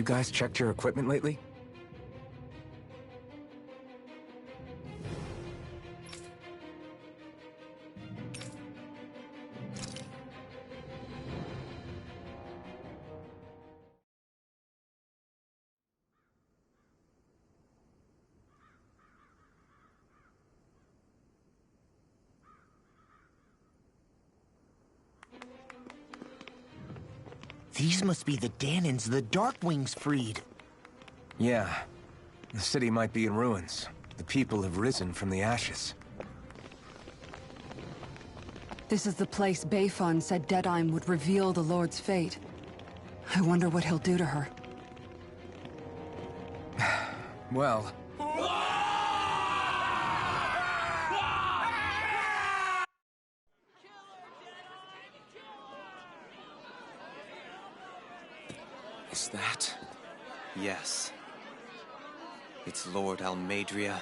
you guys checked your equipment lately? These must be the Danons the Darkwings freed. Yeah. The city might be in ruins. The people have risen from the ashes. This is the place Bayfon said Deadeye would reveal the Lord's fate. I wonder what he'll do to her. Well... Is that? Yes. It's Lord Almeidria,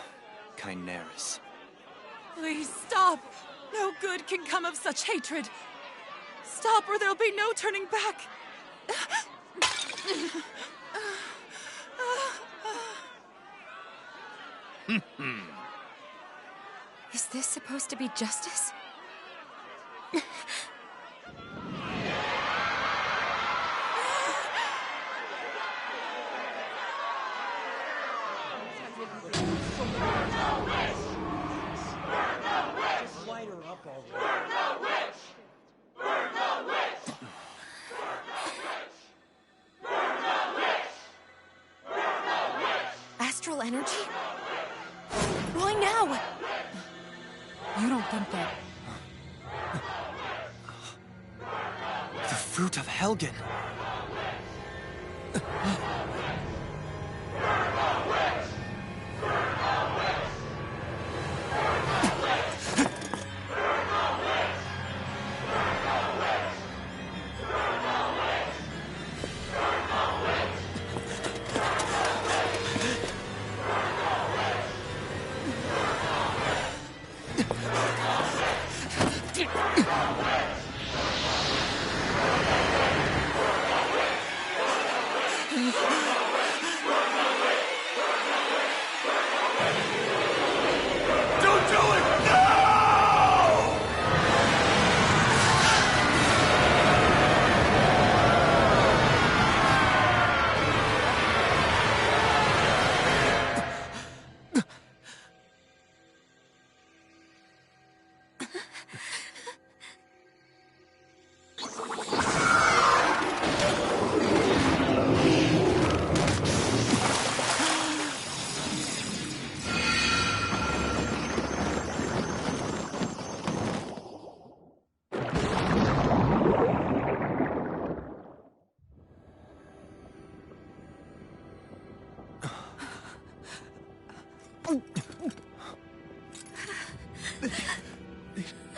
Chineris. Please stop! No good can come of such hatred. Stop or there'll be no turning back. Is this supposed to be justice? Astral energy? Why now? You don't think that... The fruit of Helgen!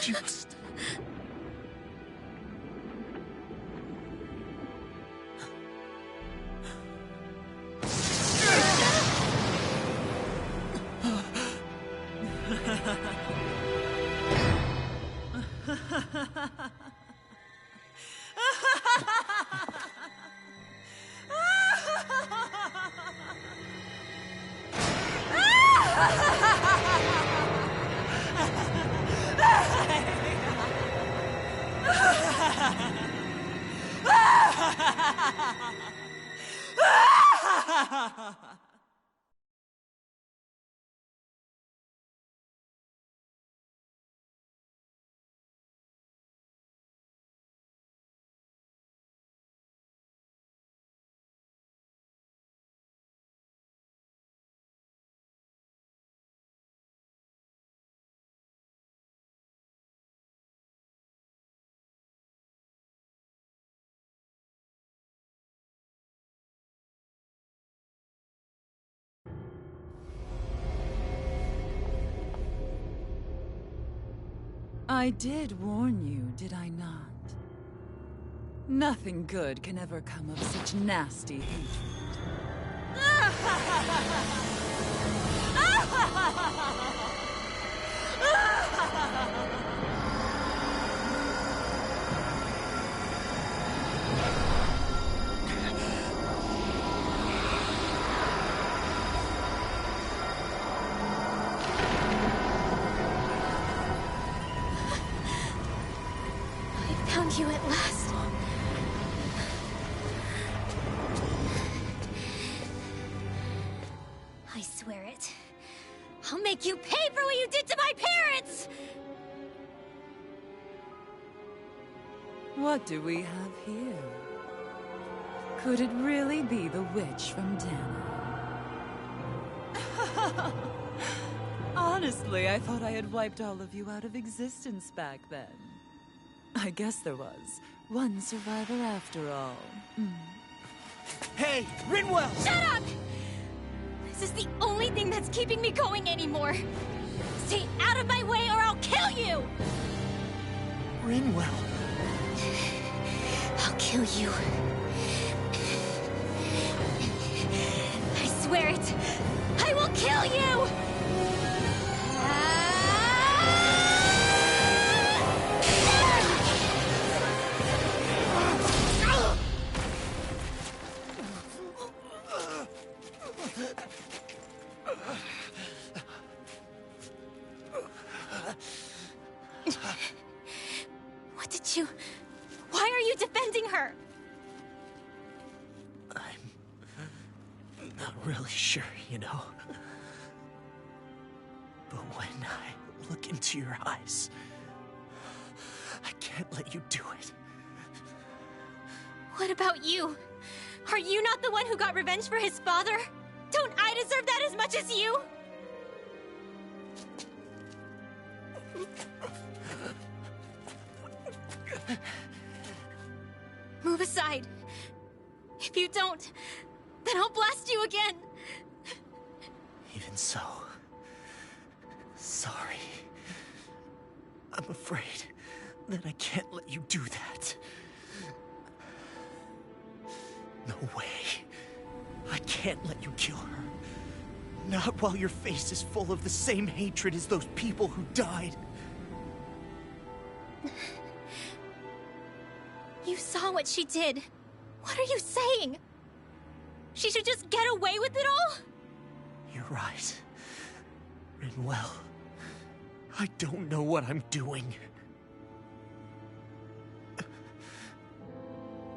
Just... I did warn you, did I not? Nothing good can ever come of such nasty hatred. you at last. I swear it. I'll make you pay for what you did to my parents! What do we have here? Could it really be the witch from Dana? Honestly, I thought I had wiped all of you out of existence back then. I guess there was one survivor after all. Hey, Rinwell! Shut up! This is the only thing that's keeping me going anymore. Stay out of my way or I'll kill you! Rinwell. I'll kill you. I swear it. I will kill you! What did you... Why are you defending her? I'm not really sure, you know. But when I look into your eyes, I can't let you do it. What about you? Are you not the one who got revenge for his father? Don't I deserve that as much as you? Move aside. If you don't, then I'll blast you again. Even so, sorry. I'm afraid that I can't let you do that. No way. I can't let you kill her. Not while your face is full of the same hatred as those people who died. You saw what she did. What are you saying? She should just get away with it all? You're right. Rinwell. I don't know what I'm doing.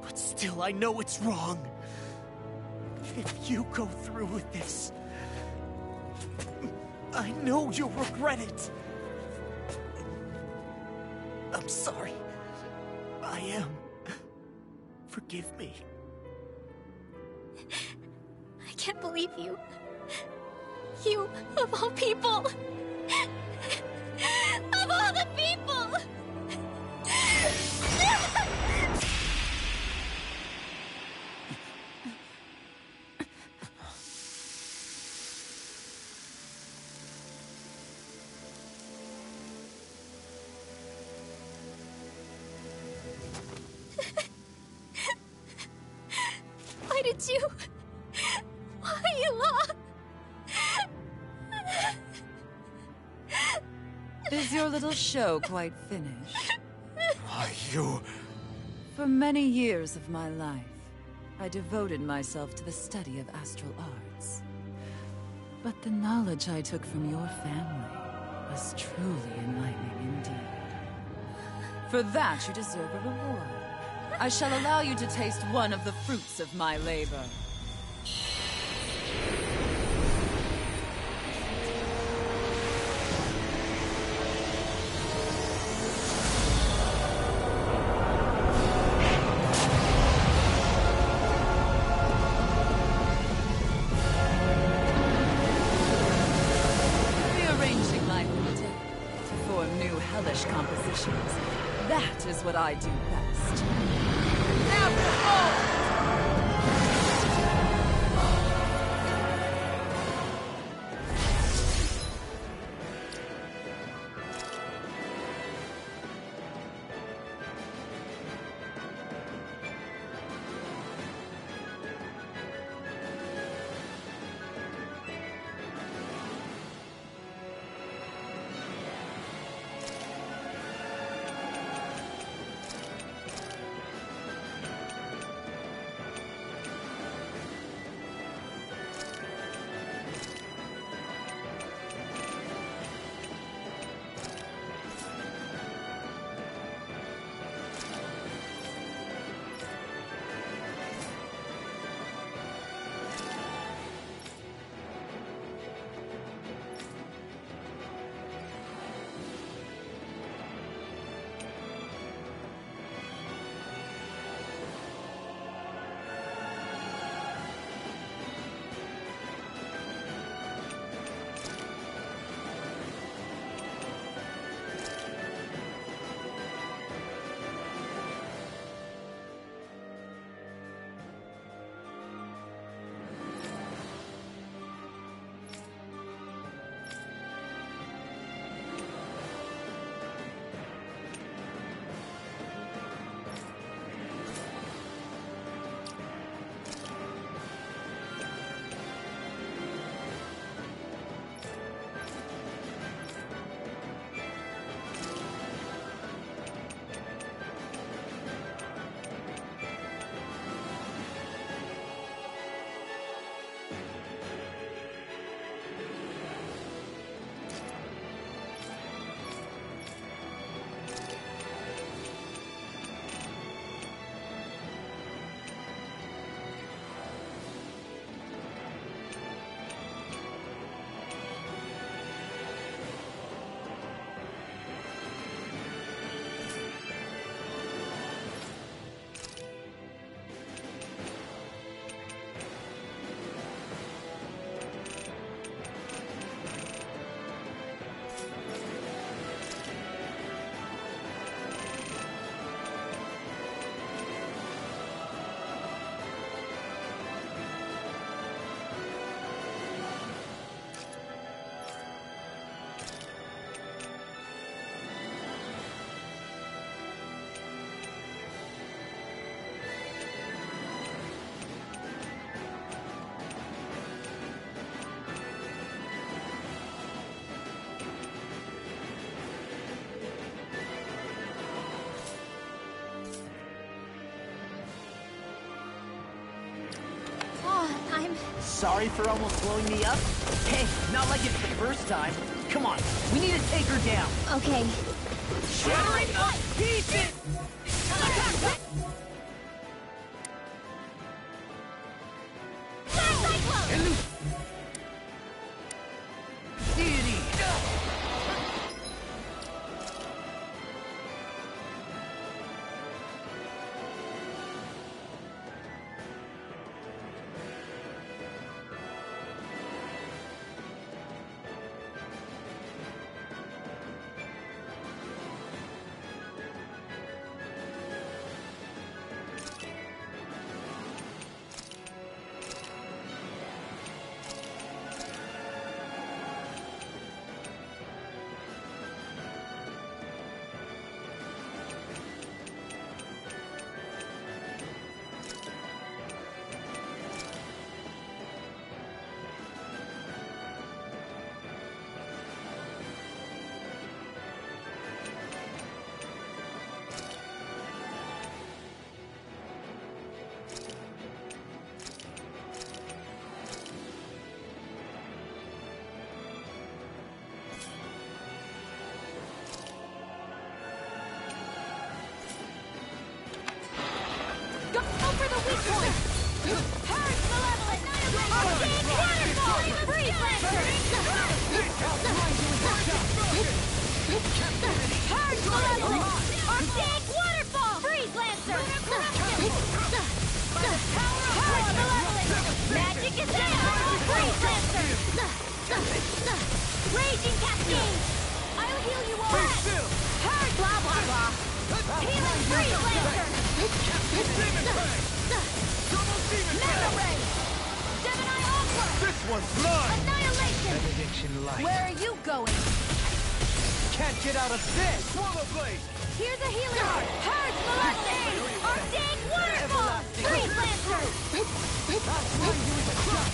But still, I know it's wrong. If you go through with this, I know you'll regret it. I'm sorry. I am. Forgive me. I can't believe you. You, of all people. Of all the people! Why did you... Why you lost? Is your little show quite finished? Why, you... For many years of my life, I devoted myself to the study of astral arts. But the knowledge I took from your family was truly enlightening indeed. For that, you deserve a reward. I shall allow you to taste one of the fruits of my labor. Rearranging life in death to form new hellish compositions. That is what I do best. Now behold! Sorry for almost blowing me up? Hey, not like it's the first time. Come on, we need to take her down. Okay. Shattering up pieces! Cyclone! Deity! Go for the weak point! Purge Malevolent! Arcane Waterfall! Freeze Lancer! Purge Malevolent! Arcane Waterfall! Freeze Lancer! Purge Malevolent! Magic is there! Freeze Lancer! Raging Cascade! I'll heal you all! Purge blah blah blah! Healing Freeze Lancer! Mega Ray! Gemini Aqua! This one's mine! Annihilation! Benediction light. Where are you going? Can't get out of this! Swallow blade! Here's a healing heart! Purge Molesting! Arcane Waterfall! Freeze Lancer! That's why you is a crop!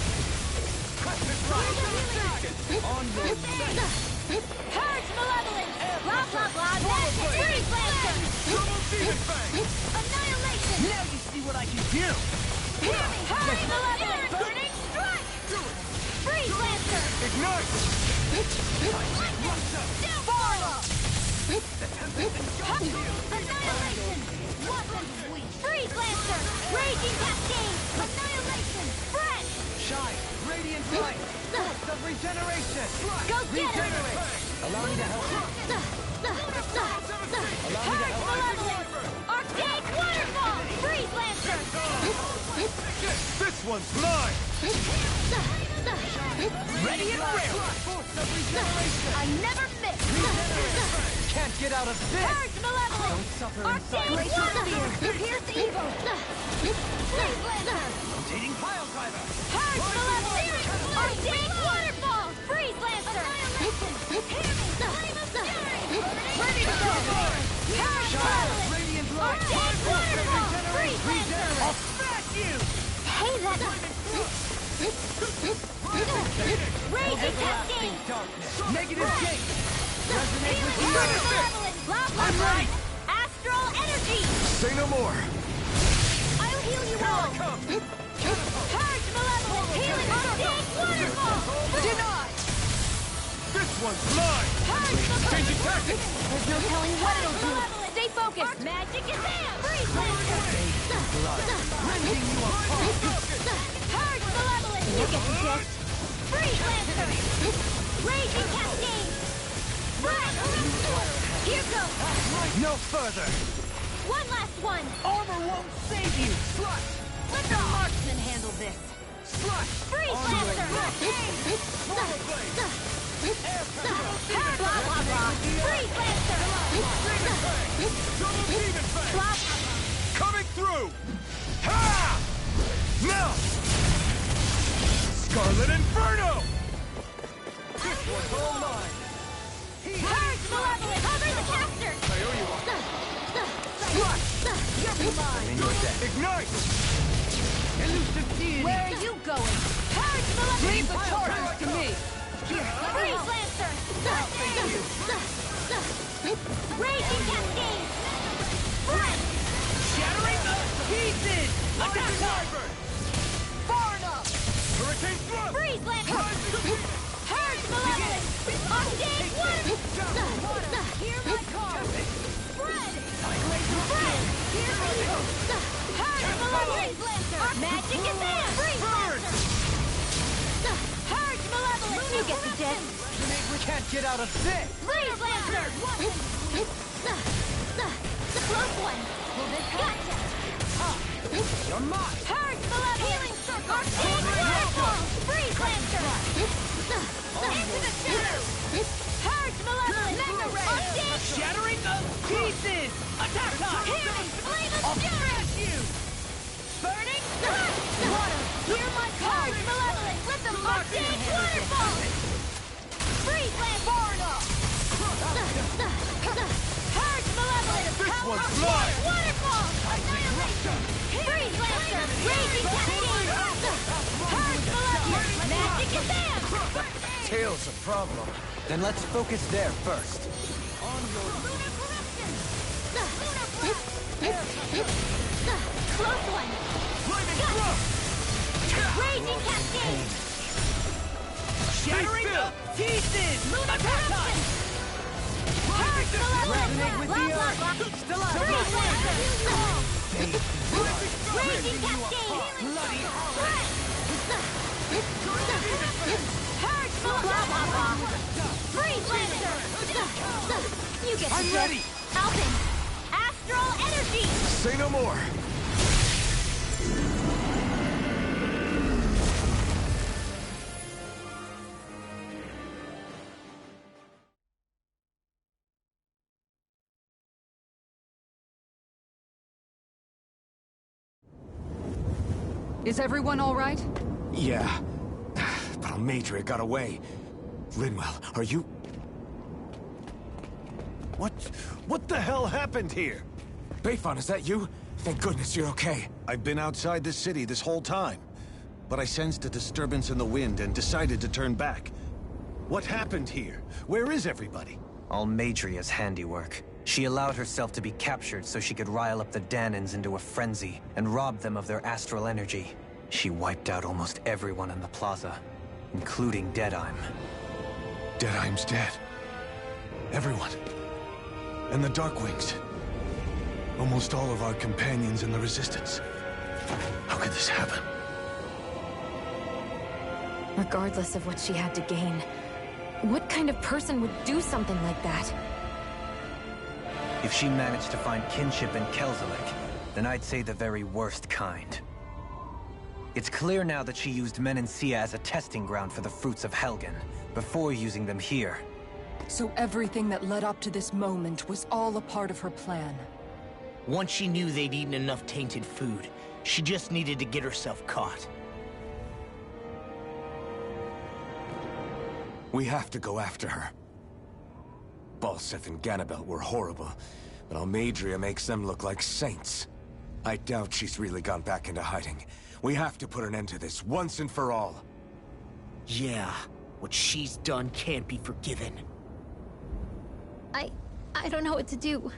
Cut this Here's a right! healing heart! On your side! Purge Malevolence! Blah blah blah! Magic! Freeze Lancer! Double demon fang! Annihilation! Now you see what I can do! Hear me! Purge Malevolence! Burning Strike! Freeze Lancer! Ignite! Fall! Annihilation! Weapons weak! Freeze Lancer! Raging Cascade! Annihilation! Fresh! Shine! Radiant light! Force of regeneration! Go get him! Regenerate! Allow me to help you. Purge Malevolence! Arcane Waterfall! Freeze Lancer! This one's mine! Ready and ready! Force of regeneration! I never miss! Can't get out of this! Purge Malevolence! Don't suffer in Arcane silence. Waterfall! Pierce Evil! Freeze Lancer! Rotating pile driver! Purge Malevolence! Arcane Waterfall! Freeze Lancer! Ready to go! Purge Malevolence! Radiant light! Arcane Waterfall! Freeze Lancer! I'll smash you! Hey, that... Raging Cascade! Darkness! Negative gate! Resonate with Healing you! Purge Malevolence! Blah blah blah! Astral Energy! Say no more. I'll heal you all! Purge Malevolence! Healing Arcane Waterfall! Denied! This one's mine! Purge Changing Malevolence! tactics! There's no telling what it'll do! Stay focused! Magic is there! Freeze Lancer! Rending you apart! Purge Malevolence! You get the gist! Freeze Lancer! Raging Cascade! Fresh! Here goes! No further! One last one! Armor won't save you! Slut! Let the marksman handle this! Slut! Freeze Lancer! Swallow blade! Blah blah blah! Freeze Lancer! Double demon fang! Blah blah blah! Coming through! Ha! Now! Scarlet Inferno! This one's all mine! Purge Malevolence! Cover the caster! I owe you one. Slut! You're mine! Ignite! Elusive deity! Where are you going? Purge Malevolence! Leave the charges to me! Freeze Lancer! Raging Cascade! Fresh! Shattering the pieces! Attack! Wyvern! Far enough! Hurricane can't get out of this! Freeze Lancer! The close one! Gotcha! You're mine! Purge Malevolent! Healing Circle! Arcane Waterfall! Freeze Lancer! Into the shadows! Purge Malevolent! Mega Ray! Arcane! Shattering of pieces! Attack time! Healing! Flame of Fury! You! Burning! Water! Hear my call! Purge Malevolent! Rhythm! Arcane Waterfall! Freeze Lancer! Far enough! Purge Malevolent! This one's Arcane mine! Waterfall! Annihilation! Freeze Lancer! Raging Cascade! Purge Malevolent! Magic Advance! Tail's a problem. Then let's focus there first. Lunar Corruption! Close one! Raging Cascade! Shattering of pieces! Lunar Corruption! Purge Resonate Malevolent! with Blah, the blah, earth! blah. Still out! Freeze Lancer! Raging Cascade! Bloody Purge Blah, blah, blah. Freeze Lancer! You get I'm the ready. drift. Alvin! Astral Energy! Say no more. Is everyone all right? Yeah. But Almeidria got away. Rinwell, are you... What the hell happened here? Bayfon, is that you? Thank goodness you're okay. I've been outside the city this whole time, but I sensed a disturbance in the wind and decided to turn back. What happened here? Where is everybody? Almeidria's handiwork. She allowed herself to be captured so she could rile up the Danans into a frenzy and rob them of their astral energy. She wiped out almost everyone in the plaza, including Deadheim. Deadheim's dead. Everyone. And the Darkwings. Almost all of our companions in the Resistance. How could this happen? Regardless of what she had to gain, what kind of person would do something like that? If she managed to find kinship in Kelzelik, then I'd say the very worst kind. It's clear now that she used Menancia as a testing ground for the fruits of Helgen, before using them here. So everything that led up to this moment was all a part of her plan. Once she knew they'd eaten enough tainted food, she just needed to get herself caught. We have to go after her. Balseth and Ganabelt were horrible, but Almeidria makes them look like saints. I doubt she's really gone back into hiding. We have to put an end to this once and for all. Yeah, what she's done can't be forgiven. I don't know what to do.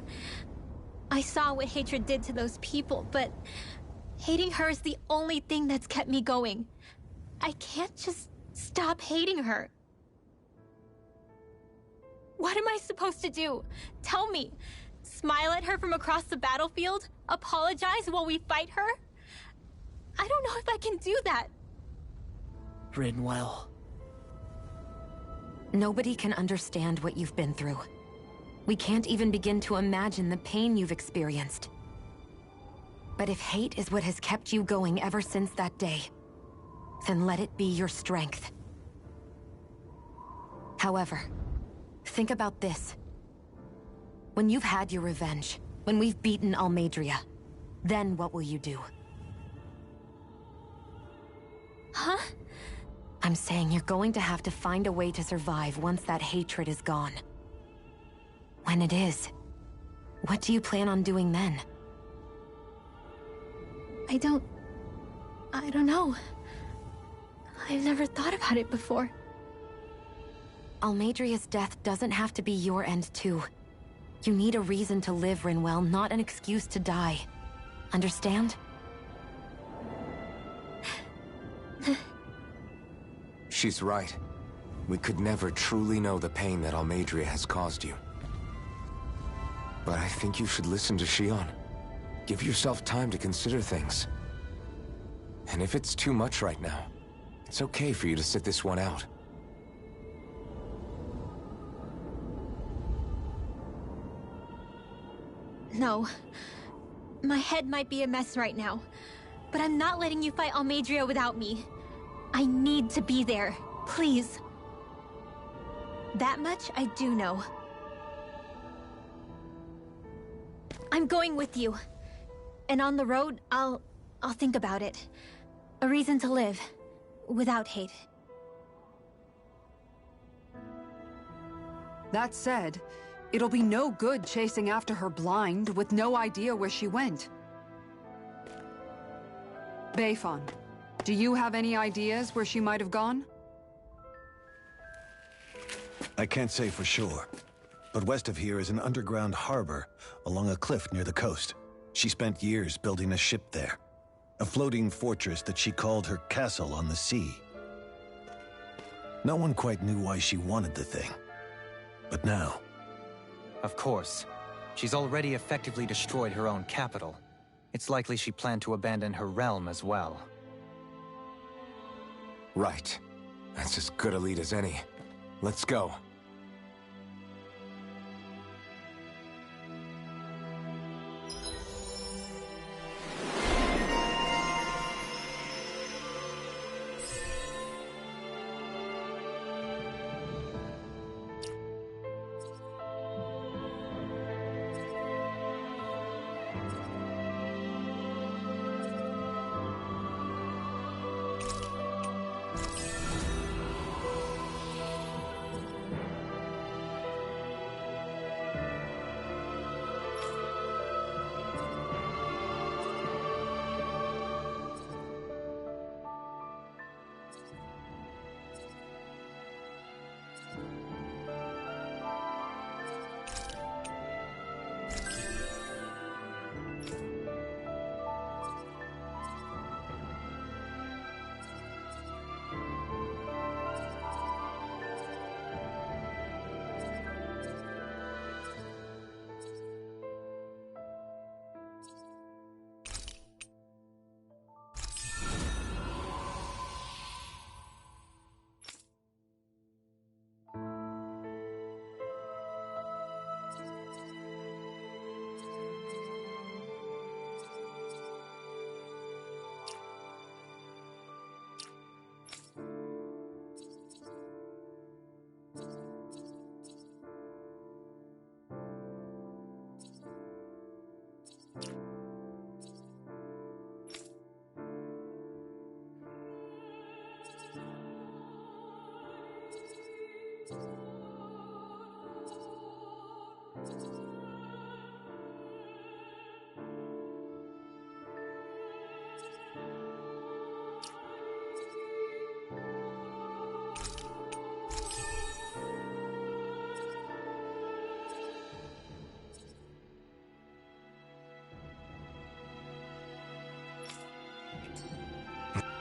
I saw what hatred did to those people, but hating her is the only thing that's kept me going. I can't just stop hating her. What am I supposed to do? Tell me. Smile at her from across the battlefield? Apologize while we fight her? I don't know if I can do that. Rinwell. Nobody can understand what you've been through. We can't even begin to imagine the pain you've experienced. But if hate is what has kept you going ever since that day, then let it be your strength. However, think about this. When you've had your revenge, when we've beaten Almeidria, then what will you do? Huh? I'm saying you're going to have to find a way to survive once that hatred is gone. When it is, what do you plan on doing then? I don't know. I've never thought about it before. Almeidria's death doesn't have to be your end too. You need a reason to live, Rinwell, not an excuse to die. Understand? She's right. We could never truly know the pain that Almeidria has caused you. But I think you should listen to Shion. Give yourself time to consider things. And if it's too much right now, it's okay for you to sit this one out. No. My head might be a mess right now, but I'm not letting you fight Almeidria without me. I need to be there. Please. That much I do know. I'm going with you. And on the road, I'll think about it. A reason to live. Without hate. That said, it'll be no good chasing after her blind, with no idea where she went. Beifon, do you have any ideas where she might have gone? I can't say for sure, but west of here is an underground harbor along a cliff near the coast. She spent years building a ship there. A floating fortress that she called her castle on the sea. No one quite knew why she wanted the thing. But now... Of course. She's already effectively destroyed her own capital. It's likely she planned to abandon her realm as well. Right. That's as good a lead as any. Let's go.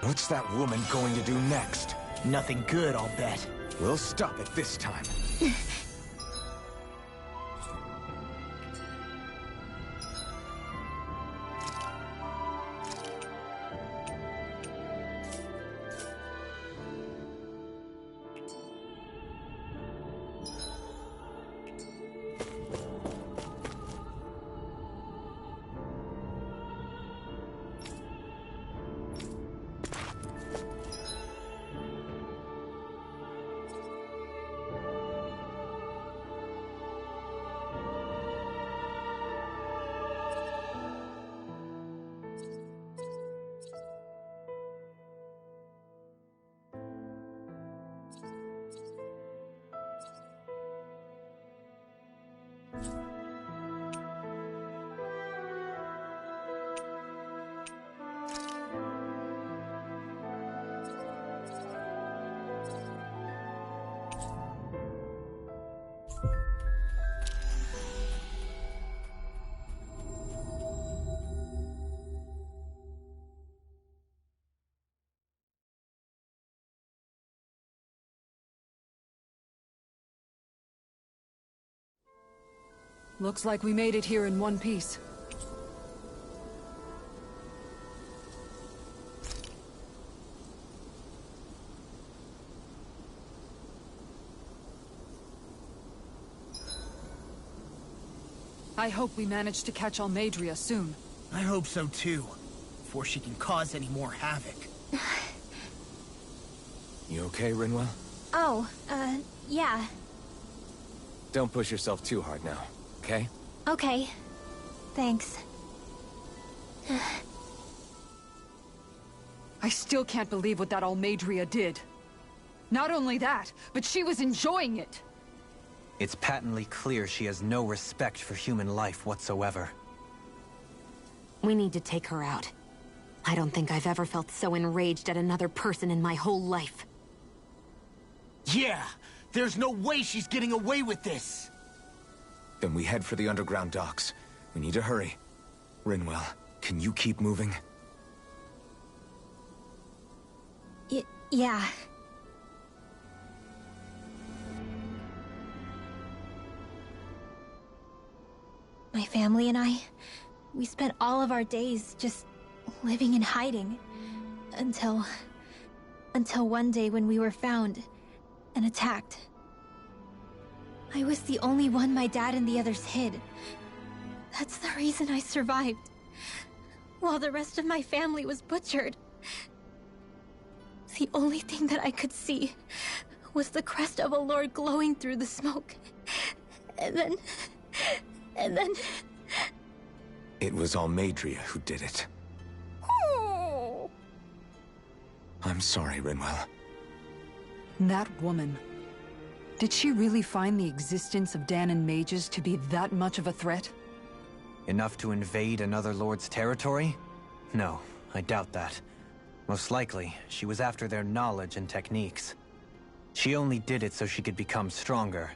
What's that woman going to do next? Nothing good, I'll bet. We'll stop it this time. Looks like we made it here in one piece. I hope we manage to catch Almeidria soon. I hope so too, before she can cause any more havoc. You okay, Rinwell? Oh, yeah. Don't push yourself too hard now, okay? Okay. Thanks. I still can't believe what that Almeidria did. Not only that, but she was enjoying it. It's patently clear she has no respect for human life whatsoever. We need to take her out. I don't think I've ever felt so enraged at another person in my whole life. Yeah! There's no way she's getting away with this! Then we head for the underground docks. We need to hurry. Rinwell, can you keep moving? Yeah. My family and I, we spent all of our days just living in hiding. Until one day when we were found and attacked. I was the only one my dad and the others hid. That's the reason I survived. While the rest of my family was butchered. The only thing that I could see was the crest of a lord glowing through the smoke. And then... It was Almeidria who did it. Oh. I'm sorry, Rinwell. That woman. Did she really find the existence of Danon mages to be that much of a threat? Enough to invade another lord's territory? No, I doubt that. Most likely, she was after their knowledge and techniques. She only did it so she could become stronger.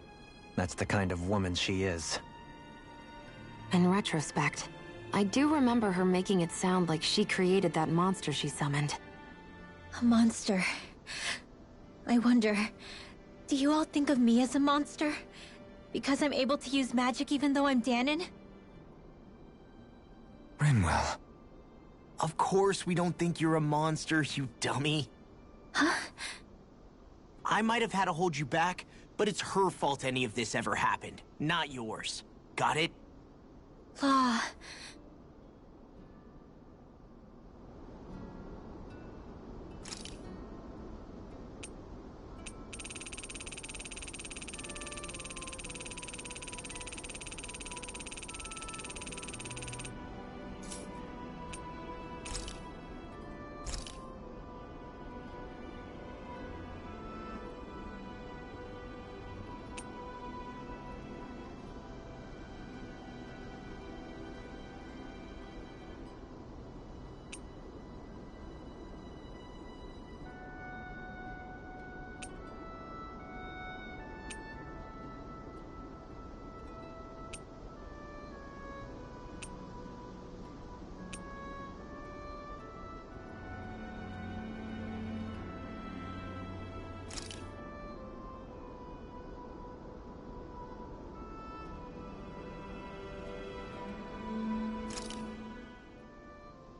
That's the kind of woman she is. In retrospect, I do remember her making it sound like she created that monster she summoned. A monster. I wonder, do you all think of me as a monster? Because I'm able to use magic even though I'm Danon? Rinwell. Of course we don't think you're a monster, you dummy. Huh? I might have had to hold you back, but it's her fault any of this ever happened, not yours. Got it? Law.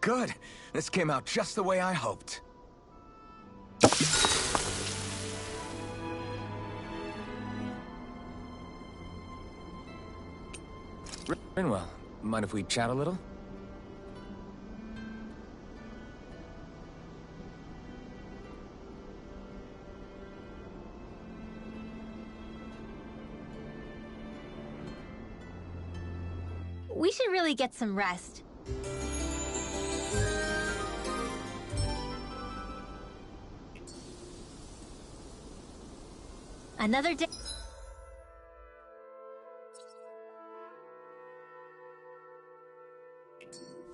Good. This came out just the way I hoped. Rinwell, mind if we chat a little? We should really get some rest. Another day.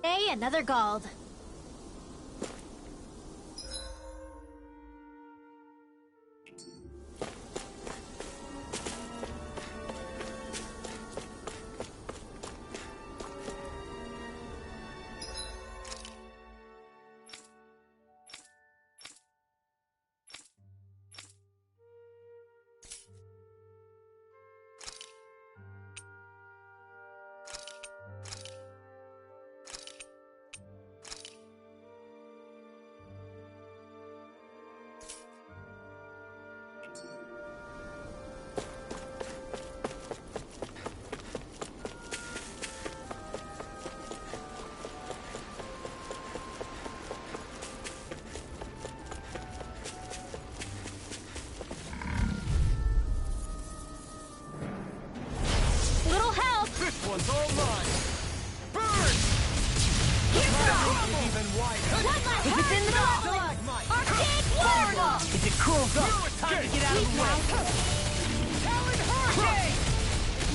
Hey, another Gald. one's all mine! Burn! Even wider! If it's in the middle, Arctic Waterfall! If it curls up, time to get out of the way! Talon Hurricane!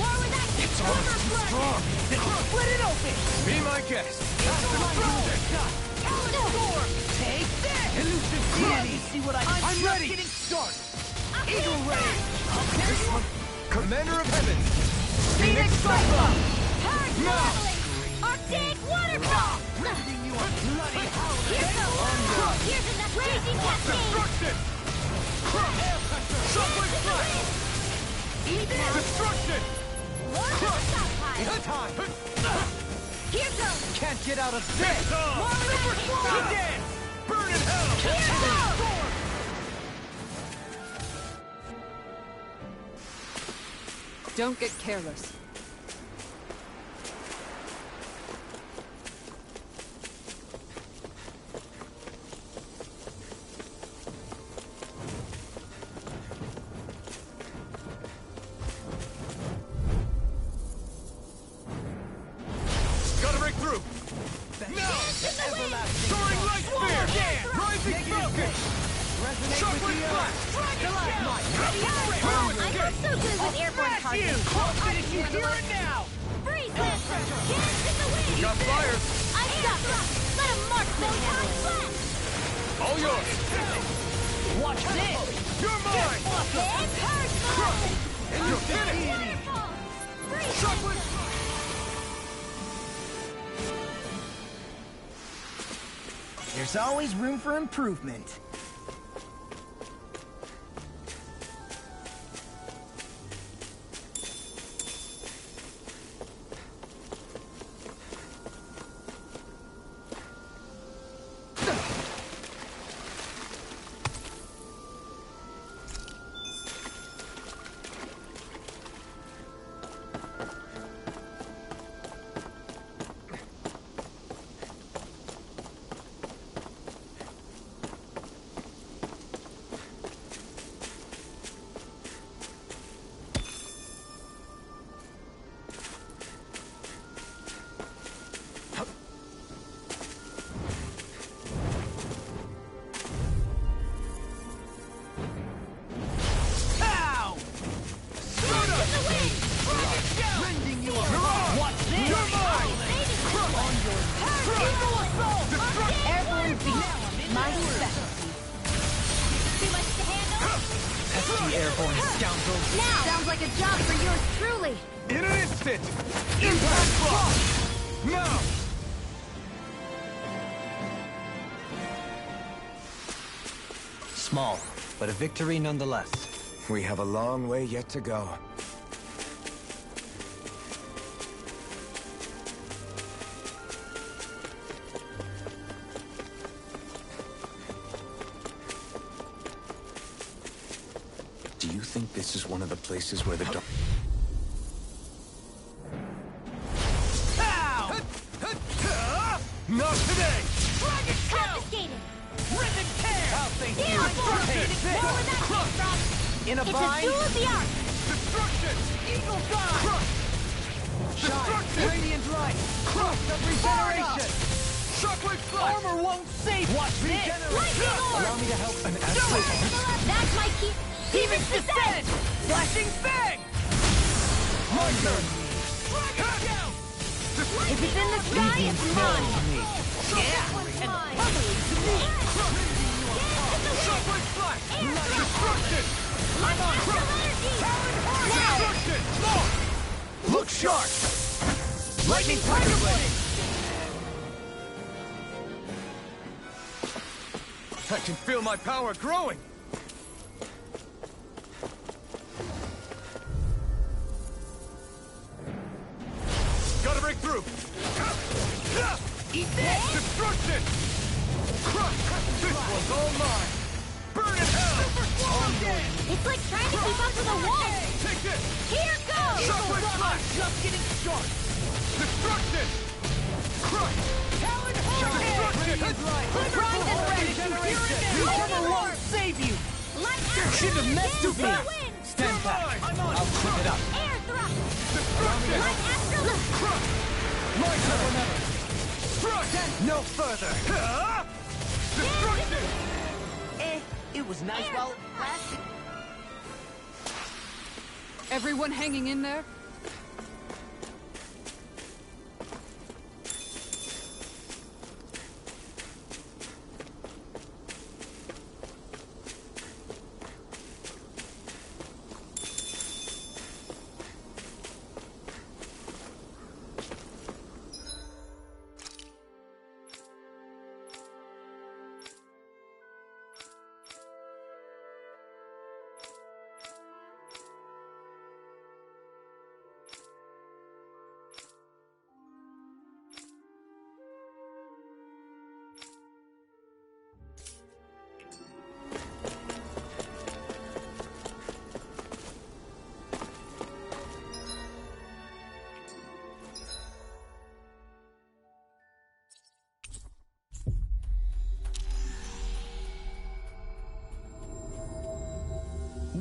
More with that It's almost too strong! Then split it open! Be my guest! Talon Storm! Take this! Elusive deity! See what I'm ready! Getting started! Eagle Ray! This one! Commander of Heaven! Phoenix Cyclone! Hard No! traveling! Arctic Waterfall! Rending you a bloody howl! Here's enough raging cascade! Destruction! Air pressure! Shockwave strike! Destruction! Lord of the Stockpile! It's time! Here goes! Can't get out of this! Super Swarm! Again! Burn in hell! Here goes! Don't get careless. Gotta break through! Now! Soaring light spear! Rising falcon! Shockwave flash! I'm not so good with airborne targets. Did you hear it now? Freeze Lancer! Dance in the wind! Got fires! I'm stuck! Let a marksman handle it! All yours! Watch this! You're mine! It's personal! You're finished! Waterfall! Freeze Shockwave! There's always room for improvement. Airborne scoundrels! Now! Sounds like a job for yours truly! In an instant! Impact block! Now! Small, but a victory nonetheless. We have a long way yet to go. Do you think this is one of the places where the dark... Pow! Not today! Dragon confiscated! Rhythm tear! I'll thank you! More with that kick drop! In a It's a bind! duel of the arts! Destruction! Eagle God! Destruction! Radiant light! Crush of regeneration! Shockwave flash! Armor won't save! Watch regeneration! Lightning orb! Allow me to help an Do it! That's my key! Demon's Descent! Flashing bang! My turn! Down! If it's in the sky, it's mine! Yeah! And mine! Shockwave flash! Destruction! I'm on! Now! Destruction! Look sharp! Lightning Tiger Blade! I can feel my power growing! Gotta break through! Eat this! Destruction! Crush! This one's all mine! Burn in hell! It's like trying to keep up to the wall! Take this! Here goes! Shockwave flash! Just getting started! Destruction! Crush! Talon Hurricane! Destruction! Pride and regeneration! Regeneration won't save you! Shouldn't have messed with me! Stand back! I'll clip it up! Air thrust! Destruction! Light astral My turn! No further! Destruction! It was nice while it lasted. Everyone hanging in there?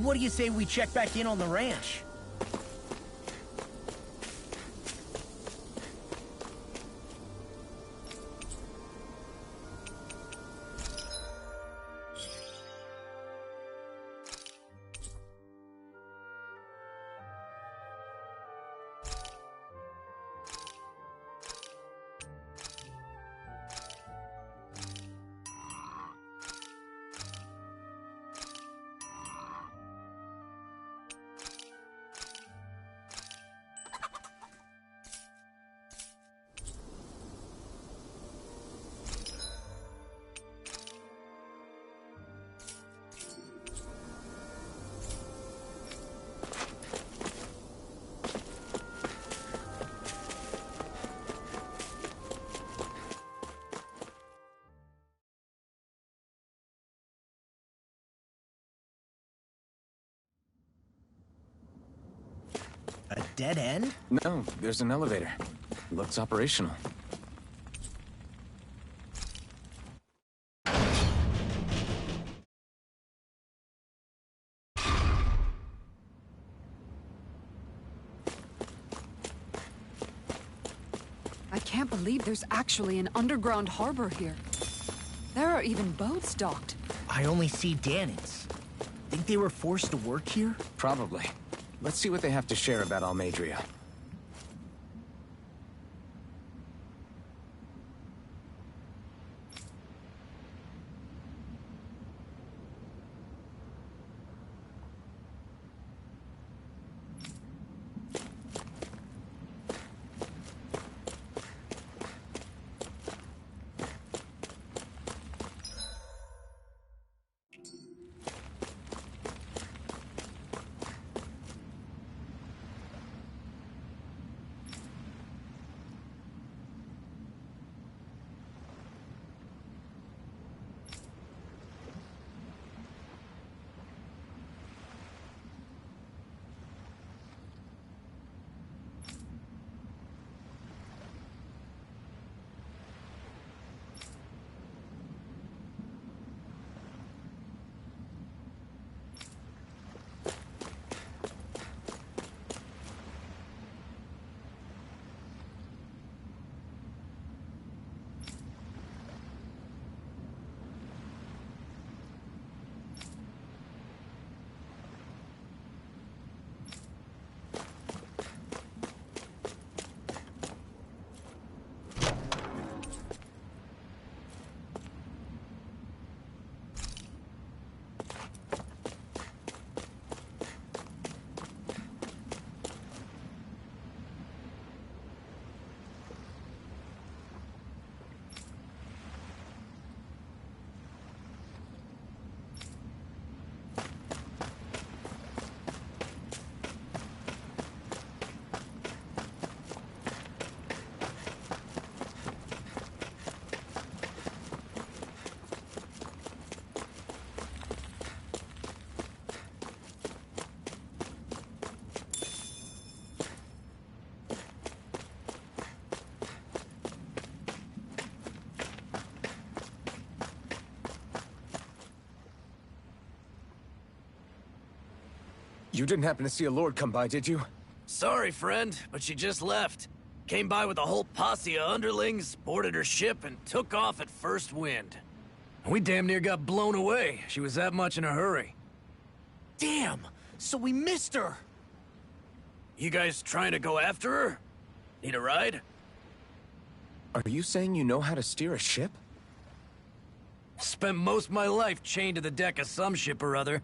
What do you say we check back in on the ranch? A dead end? No, there's an elevator. Looks operational. I can't believe there's actually an underground harbor here. There are even boats docked. I only see Danans. Think they were forced to work here? Probably. Let's see what they have to share about Almeidria. You didn't happen to see a lord come by, did you? Sorry, friend, but she just left. Came by with a whole posse of underlings, boarded her ship, and took off at first wind. We damn near got blown away. She was that much in a hurry. Damn! So we missed her! You guys trying to go after her? Need a ride? Are you saying you know how to steer a ship? Spent most of my life chained to the deck of some ship or other.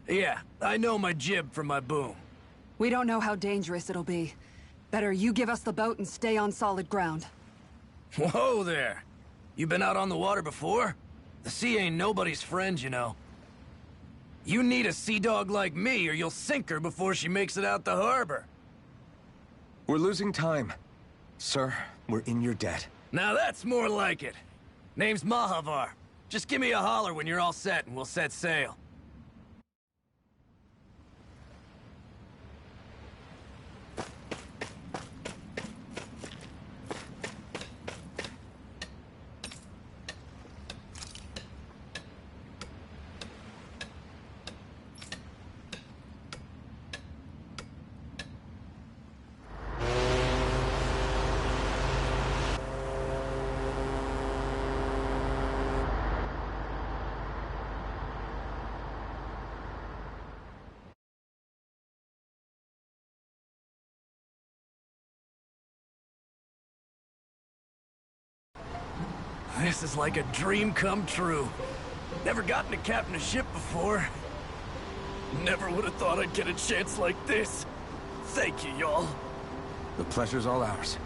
Yeah, I know my jib from my boom. We don't know how dangerous it'll be. Better you give us the boat and stay on solid ground. Whoa there! You been out on the water before? The sea ain't nobody's friend, you know. You need a sea dog like me, or you'll sink her before she makes it out the harbor. We're losing time. Sir, we're in your debt. Now that's more like it. Name's Mahavar. Just give me a holler when you're all set and we'll set sail. This is like a dream come true. Never gotten to captain a ship before. Never would have thought I'd get a chance like this. Thank you, y'all. The pleasure's all ours.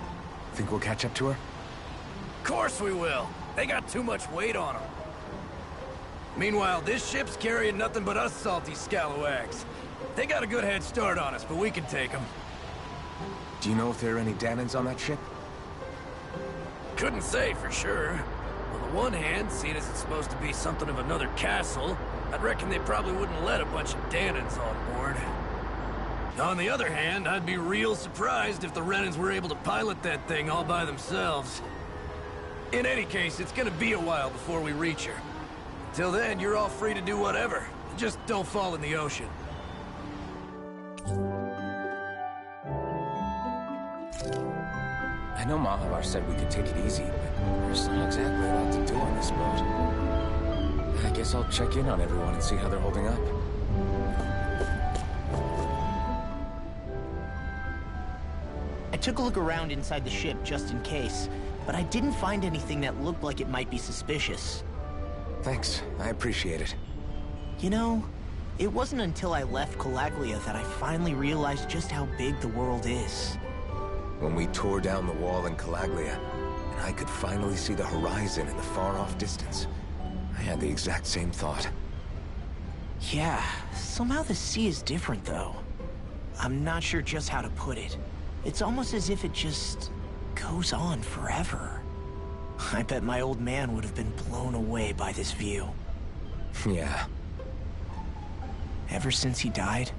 Think we'll catch up to her? Of course we will. They got too much weight on them. Meanwhile, this ship's carrying nothing but us salty scalawags. They got a good head start on us, but we can take them. Do you know if there are any Danans on that ship? Couldn't say for sure. On the one hand, seeing as it's supposed to be something of another castle, I'd reckon they probably wouldn't let a bunch of Danans on board. On the other hand, I'd be real surprised if the Renans were able to pilot that thing all by themselves. In any case, it's gonna be a while before we reach her. Till then, you're all free to do whatever. Just don't fall in the ocean. I know Mahavar said we could take it easy, but there's not exactly a lot to do on this boat. I guess I'll check in on everyone and see how they're holding up. I took a look around inside the ship just in case, but I didn't find anything that looked like it might be suspicious. Thanks, I appreciate it. You know, it wasn't until I left Calaglia that I finally realized just how big the world is. When we tore down the wall in Calaglia, and I could finally see the horizon in the far-off distance, I had the exact same thought. Yeah, somehow the sea is different, though. I'm not sure just how to put it. It's almost as if it just goes on forever. I bet my old man would have been blown away by this view. Yeah. Ever since he died,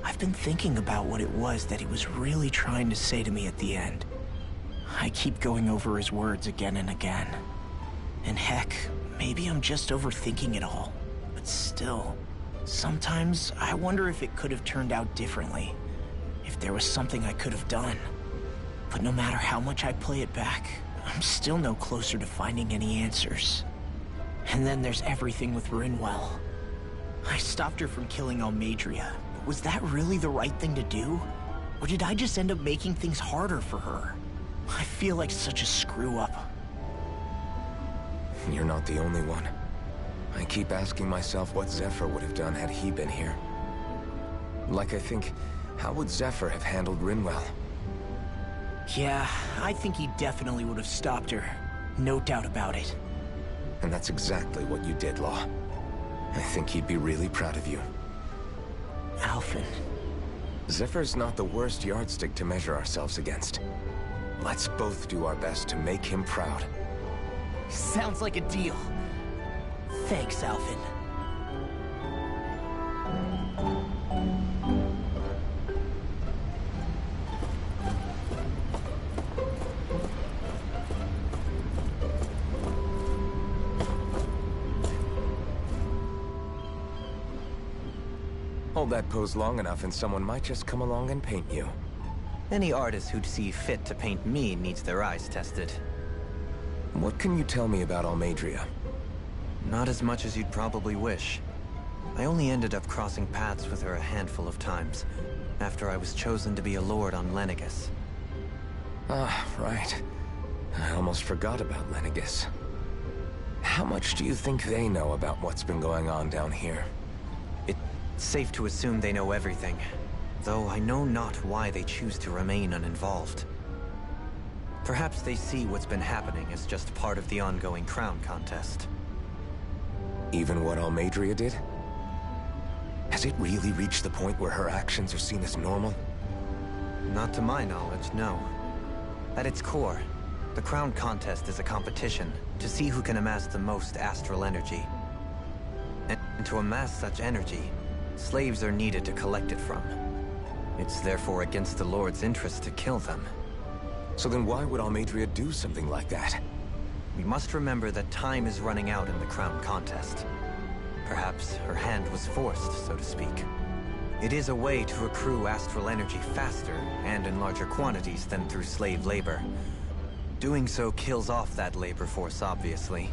I've been thinking about what it was that he was really trying to say to me at the end. I keep going over his words again and again. And heck, maybe I'm just overthinking it all. But still, sometimes I wonder if it could have turned out differently. If there was something I could have done. But no matter how much I play it back, I'm still no closer to finding any answers. And then there's everything with Rinwell. I stopped her from killing Almeidria. Was that really the right thing to do? Or did I just end up making things harder for her? I feel like such a screw-up. You're not the only one. I keep asking myself what Zephyr would have done had he been here. Like I think, how would Zephyr have handled Rinwell? Yeah, I think he definitely would have stopped her. No doubt about it. And that's exactly what you did, Law. I think he'd be really proud of you. Alphen. Zephyr's not the worst yardstick to measure ourselves against. Let's both do our best to make him proud. Sounds like a deal. Thanks, Alphen. Hold that pose long enough and someone might just come along and paint you. Any artist who'd see fit to paint me needs their eyes tested. What can you tell me about Almeidria? Not as much as you'd probably wish. I only ended up crossing paths with her a handful of times, after I was chosen to be a lord on Lenegus. Ah, right. I almost forgot about Lenegus. How much do you think they know about what's been going on down here? It's safe to assume they know everything, though I know not why they choose to remain uninvolved. Perhaps they see what's been happening as just part of the ongoing crown contest. Even what Almeidria did? Has it really reached the point where her actions are seen as normal? Not to my knowledge, no. At its core, the crown contest is a competition to see who can amass the most astral energy. And to amass such energy, slaves are needed to collect it from. It's therefore against the Lord's interest to kill them. So then why would Almeidria do something like that? We must remember that time is running out in the crown contest. Perhaps her hand was forced, so to speak. It is a way to accrue astral energy faster and in larger quantities than through slave labor. Doing so kills off that labor force, obviously,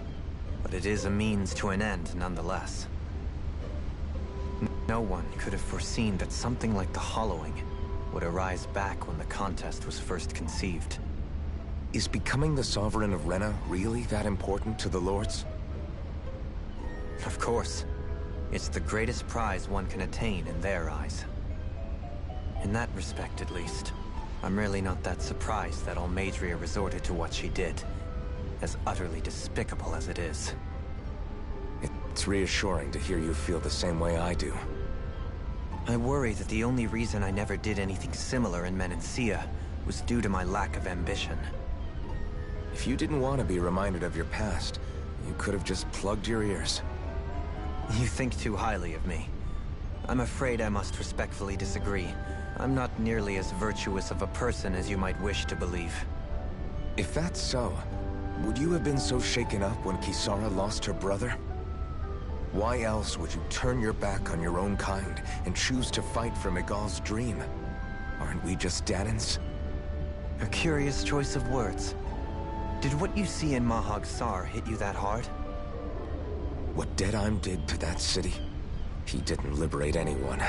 but it is a means to an end nonetheless. No one could have foreseen that something like the Hollowing would arise back when the contest was first conceived. Is becoming the Sovereign of Rena really that important to the Lords? Of course. It's the greatest prize one can attain in their eyes. In that respect, at least, I'm really not that surprised that Almeidria resorted to what she did, as utterly despicable as it is. It's reassuring to hear you feel the same way I do. I worry that the only reason I never did anything similar in Menancia was due to my lack of ambition. If you didn't want to be reminded of your past, you could have just plugged your ears. You think too highly of me. I'm afraid I must respectfully disagree. I'm not nearly as virtuous of a person as you might wish to believe. If that's so, would you have been so shaken up when Kisara lost her brother? Why else would you turn your back on your own kind and choose to fight for Miguel's dream? Aren't we just Danans? A curious choice of words. Did what you see in Mahag Sar hit you that hard? What Deadheim did to that city, he didn't liberate anyone.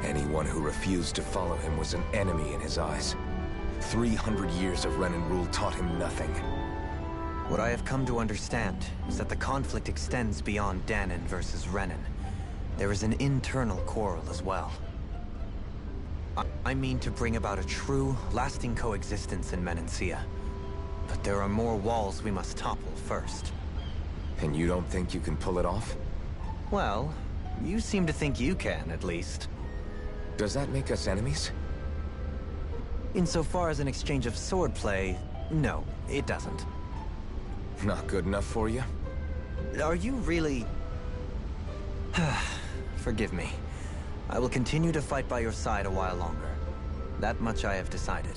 Anyone who refused to follow him was an enemy in his eyes. 300 years of Renan rule taught him nothing. What I have come to understand is that the conflict extends beyond Danan versus Renan. There is an internal quarrel as well. I mean to bring about a true, lasting coexistence in Menancia. But there are more walls we must topple first. And you don't think you can pull it off? Well, you seem to think you can, at least. Does that make us enemies? Insofar as an exchange of swordplay, no, it doesn't. Not good enough for you? Are you really... Forgive me. I will continue to fight by your side a while longer. That much I have decided.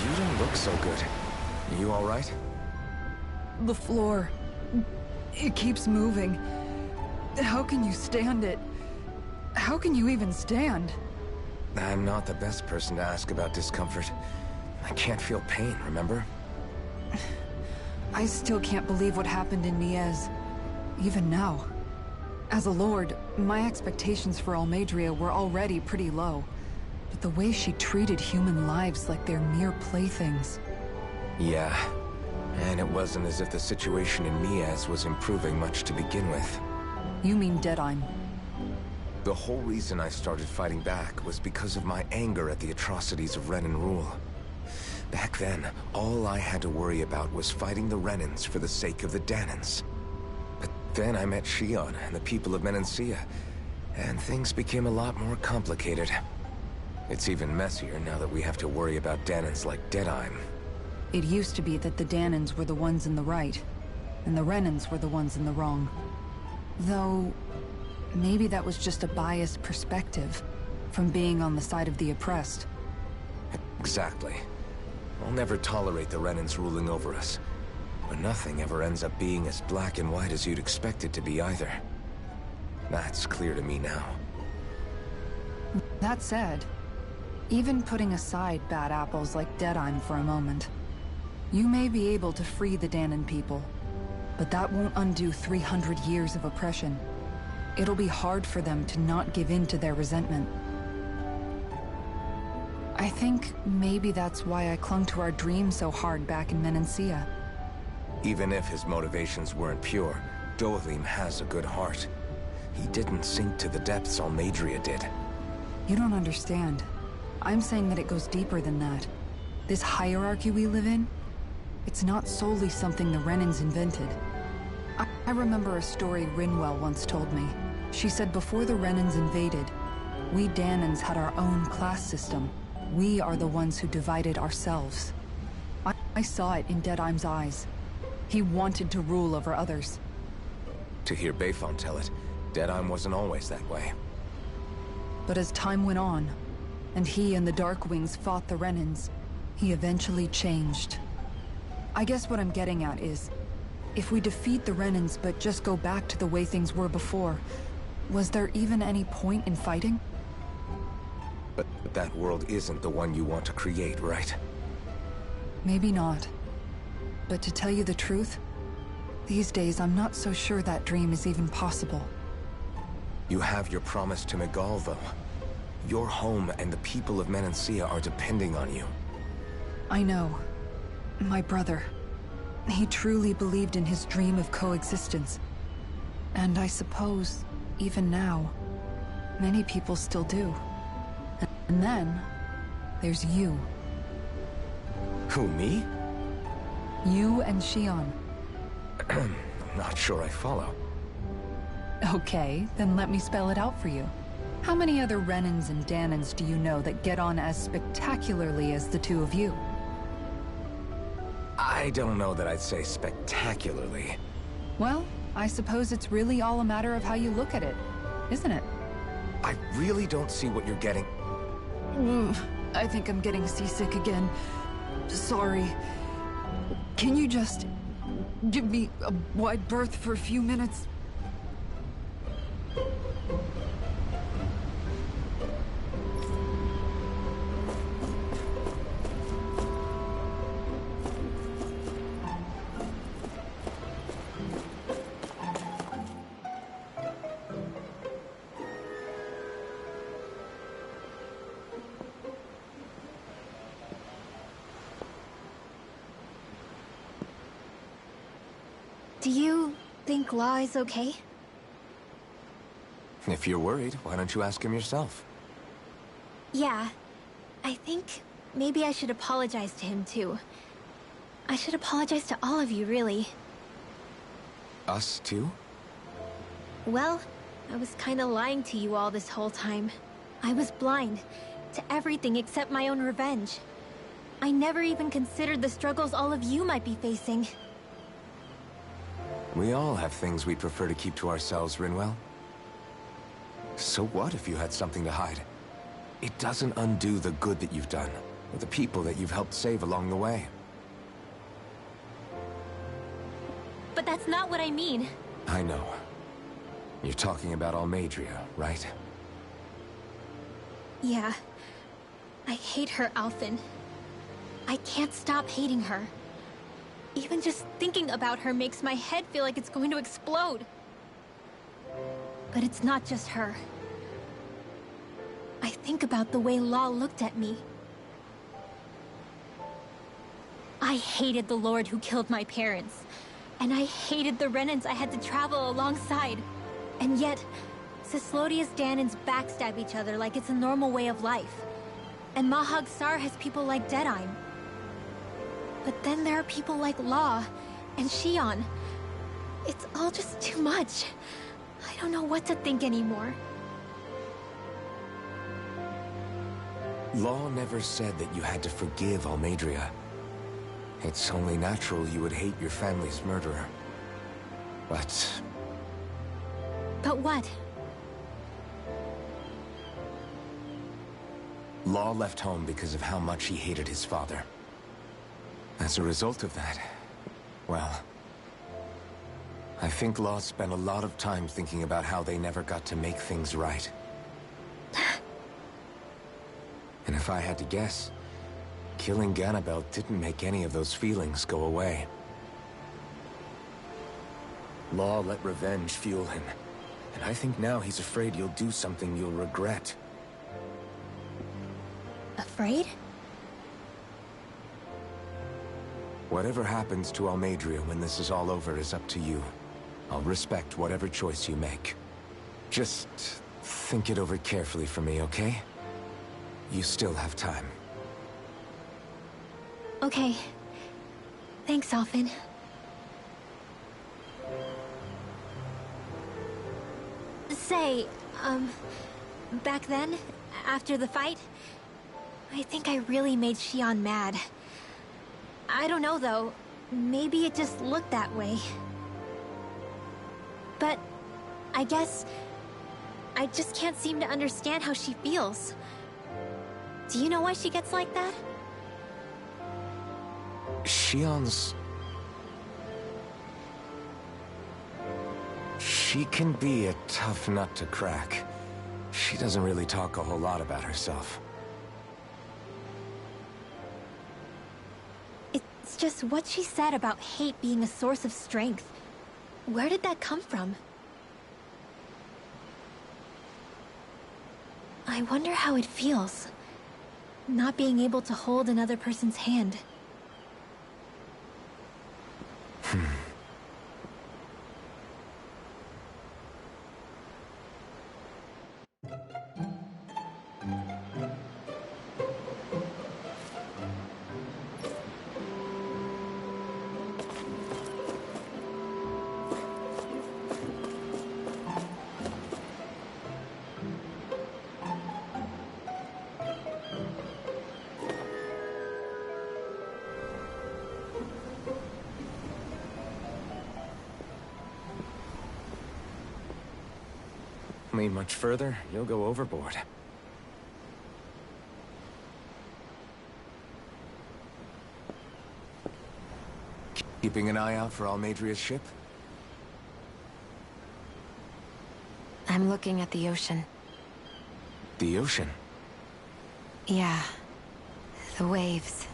You don't look so good. You all right? The floor... it keeps moving. How can you stand it? How can you even stand? I'm not the best person to ask about discomfort. I can't feel pain, remember? I still can't believe what happened in Niez. Even now. As a lord, my expectations for Almeidria were already pretty low. But the way she treated human lives like they're mere playthings... Yeah. And it wasn't as if the situation in Niez was improving much to begin with. You mean Deadheim? The whole reason I started fighting back was because of my anger at the atrocities of Renan rule. Back then, all I had to worry about was fighting the Renans for the sake of the Danans. But then I met Shion and the people of Menancia, and things became a lot more complicated. It's even messier now that we have to worry about Danans like Deadheim. It used to be that the Danans were the ones in the right, and the Renans were the ones in the wrong. Though, maybe that was just a biased perspective. from being on the side of the oppressed. Exactly. I'll never tolerate the Renans ruling over us. But nothing ever ends up being as black and white as you'd expect it to be either. That's clear to me now. That said, even putting aside bad apples like Deadheim for a moment, you may be able to free the Danon people, but that won't undo 300 years of oppression. It'll be hard for them to not give in to their resentment. I think maybe that's why I clung to our dream so hard back in Menancia. Even if his motivations weren't pure, Dohalim has a good heart. He didn't sink to the depths Almeidria did. You don't understand. I'm saying that it goes deeper than that. This hierarchy we live in, it's not solely something the Renans invented. I remember a story Rinwell once told me. She said before the Renans invaded, we Danons had our own class system. We are the ones who divided ourselves. I saw it in Deadheim's eyes. He wanted to rule over others. To hear Bayfon tell it, Deadheim wasn't always that way. But as time went on, and he and the Darkwings fought the Renans, he eventually changed. I guess what I'm getting at is, if we defeat the Renans but just go back to the way things were before, was there even any point in fighting? But that world isn't the one you want to create, right? Maybe not. But to tell you the truth, these days I'm not so sure that dream is even possible. You have your promise to Miguel, though. Your home and the people of Menancia are depending on you. I know. My brother. He truly believed in his dream of coexistence. And I suppose, even now, many people still do. And then, there's you. Who, me? You and Shion. I'm not sure I follow. Okay, then let me spell it out for you. How many other Renans and Danons do you know that get on as spectacularly as the two of you? I don't know that I'd say spectacularly. Well, I suppose it's really all a matter of how you look at it, isn't it? I really don't see what you're getting. I think I'm getting seasick again. Sorry. Can you just give me a wide berth for a few minutes? Do you think Law is okay? If you're worried, why don't you ask him yourself? Yeah. I think maybe I should apologize to him too. I should apologize to all of you, really. Us too? Well, I was kinda lying to you all this whole time. I was blind to everything except my own revenge. I never even considered the struggles all of you might be facing. We all have things we'd prefer to keep to ourselves, Rinwell. So what if you had something to hide? It doesn't undo the good that you've done, or the people that you've helped save along the way. But that's not what I mean. I know. You're talking about Almeidria, right? Yeah. I hate her, Alphen. I can't stop hating her. Even just thinking about her makes my head feel like it's going to explode. But it's not just her. I think about the way Law looked at me. I hated the Lord who killed my parents. And I hated the Renans I had to travel alongside. And yet, Cislodia's Danons backstab each other like it's a normal way of life. And Mahag Sar has people like Deadheim. But then there are people like Law and Shion. It's all just too much. I don't know what to think anymore. Law never said that you had to forgive Almeidria. It's only natural you would hate your family's murderer. But... But what? Law left home because of how much he hated his father. As a result of that, well, I think Law spent a lot of time thinking about how they never got to make things right. And if I had to guess, killing Ganabel didn't make any of those feelings go away. Law let revenge fuel him, and I think now he's afraid you'll do something you'll regret. Afraid? Whatever happens to Almeidria when this is all over is up to you. I'll respect whatever choice you make. Just think it over carefully for me, okay? You still have time. Okay. Thanks, Alphen. Say, back then, after the fight, I think I really made Xion mad. I don't know, though. Maybe it just looked that way. But I guess I just can't seem to understand how she feels. Do you know why she gets like that? Xion's... She can be a tough nut to crack. She doesn't really talk a whole lot about herself. It's just what she said about hate being a source of strength. Where did that come from? I wonder how it feels, not being able to hold another person's hand. Me much further, you'll go overboard. Keeping an eye out for Almeidria's ship? I'm looking at the ocean. The ocean? Yeah. The waves.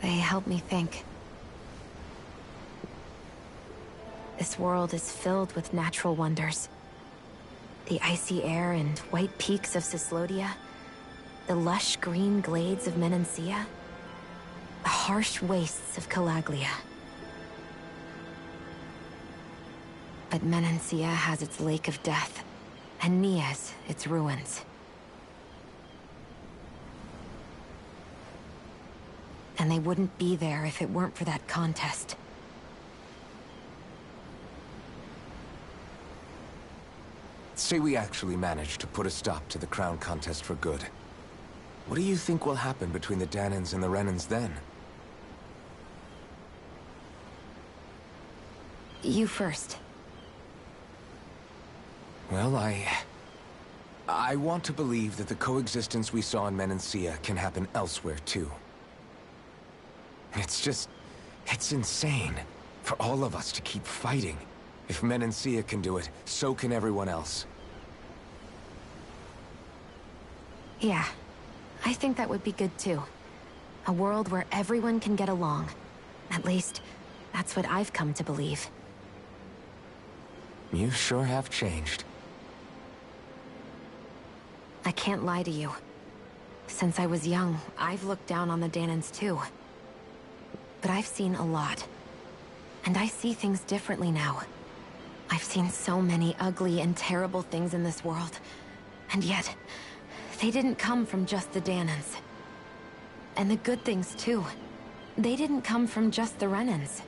They help me think. This world is filled with natural wonders. The icy air and white peaks of Cyslodia, the lush green glades of Menancia, the harsh wastes of Calaglia. But Menancia has its Lake of Death, and Nias its ruins. And they wouldn't be there if it weren't for that contest. Say we actually manage to put a stop to the crown contest for good. What do you think will happen between the Dahnans and the Renans then? You first. Well, I want to believe that the coexistence we saw in Menancia can happen elsewhere, too. It's insane for all of us to keep fighting. If Menancia can do it, so can everyone else. Yeah, I think that would be good too. A world where everyone can get along. At least, that's what I've come to believe. You sure have changed. I can't lie to you. Since I was young, I've looked down on the Dahnans too. But I've seen a lot. And I see things differently now. I've seen so many ugly and terrible things in this world. And yet, they didn't come from just the Dahnans. And the good things too. They didn't come from just the Renans.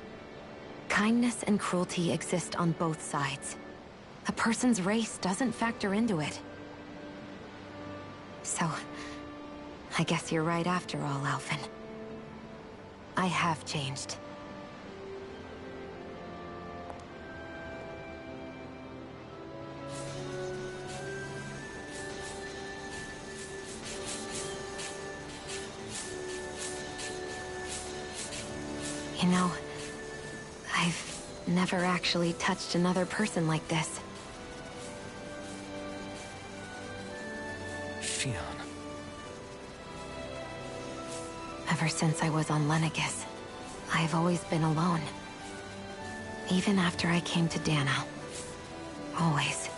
Kindness and cruelty exist on both sides. A person's race doesn't factor into it. So, I guess you're right after all, Alphen. I have changed. You know, I've never actually touched another person like this. Shion. Ever since I was on Lenegis, I've always been alone. Even after I came to Dana. Always.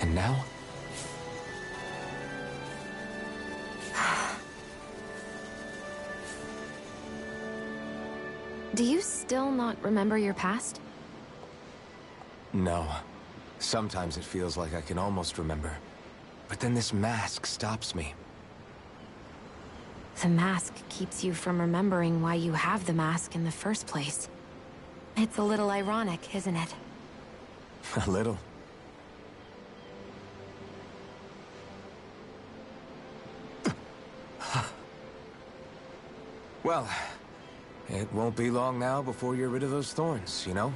And now? Do you still not remember your past? No. Sometimes it feels like I can almost remember. But then this mask stops me. The mask keeps you from remembering why you have the mask in the first place. It's a little ironic, isn't it? A little. Well, it won't be long now before you're rid of those thorns, you know?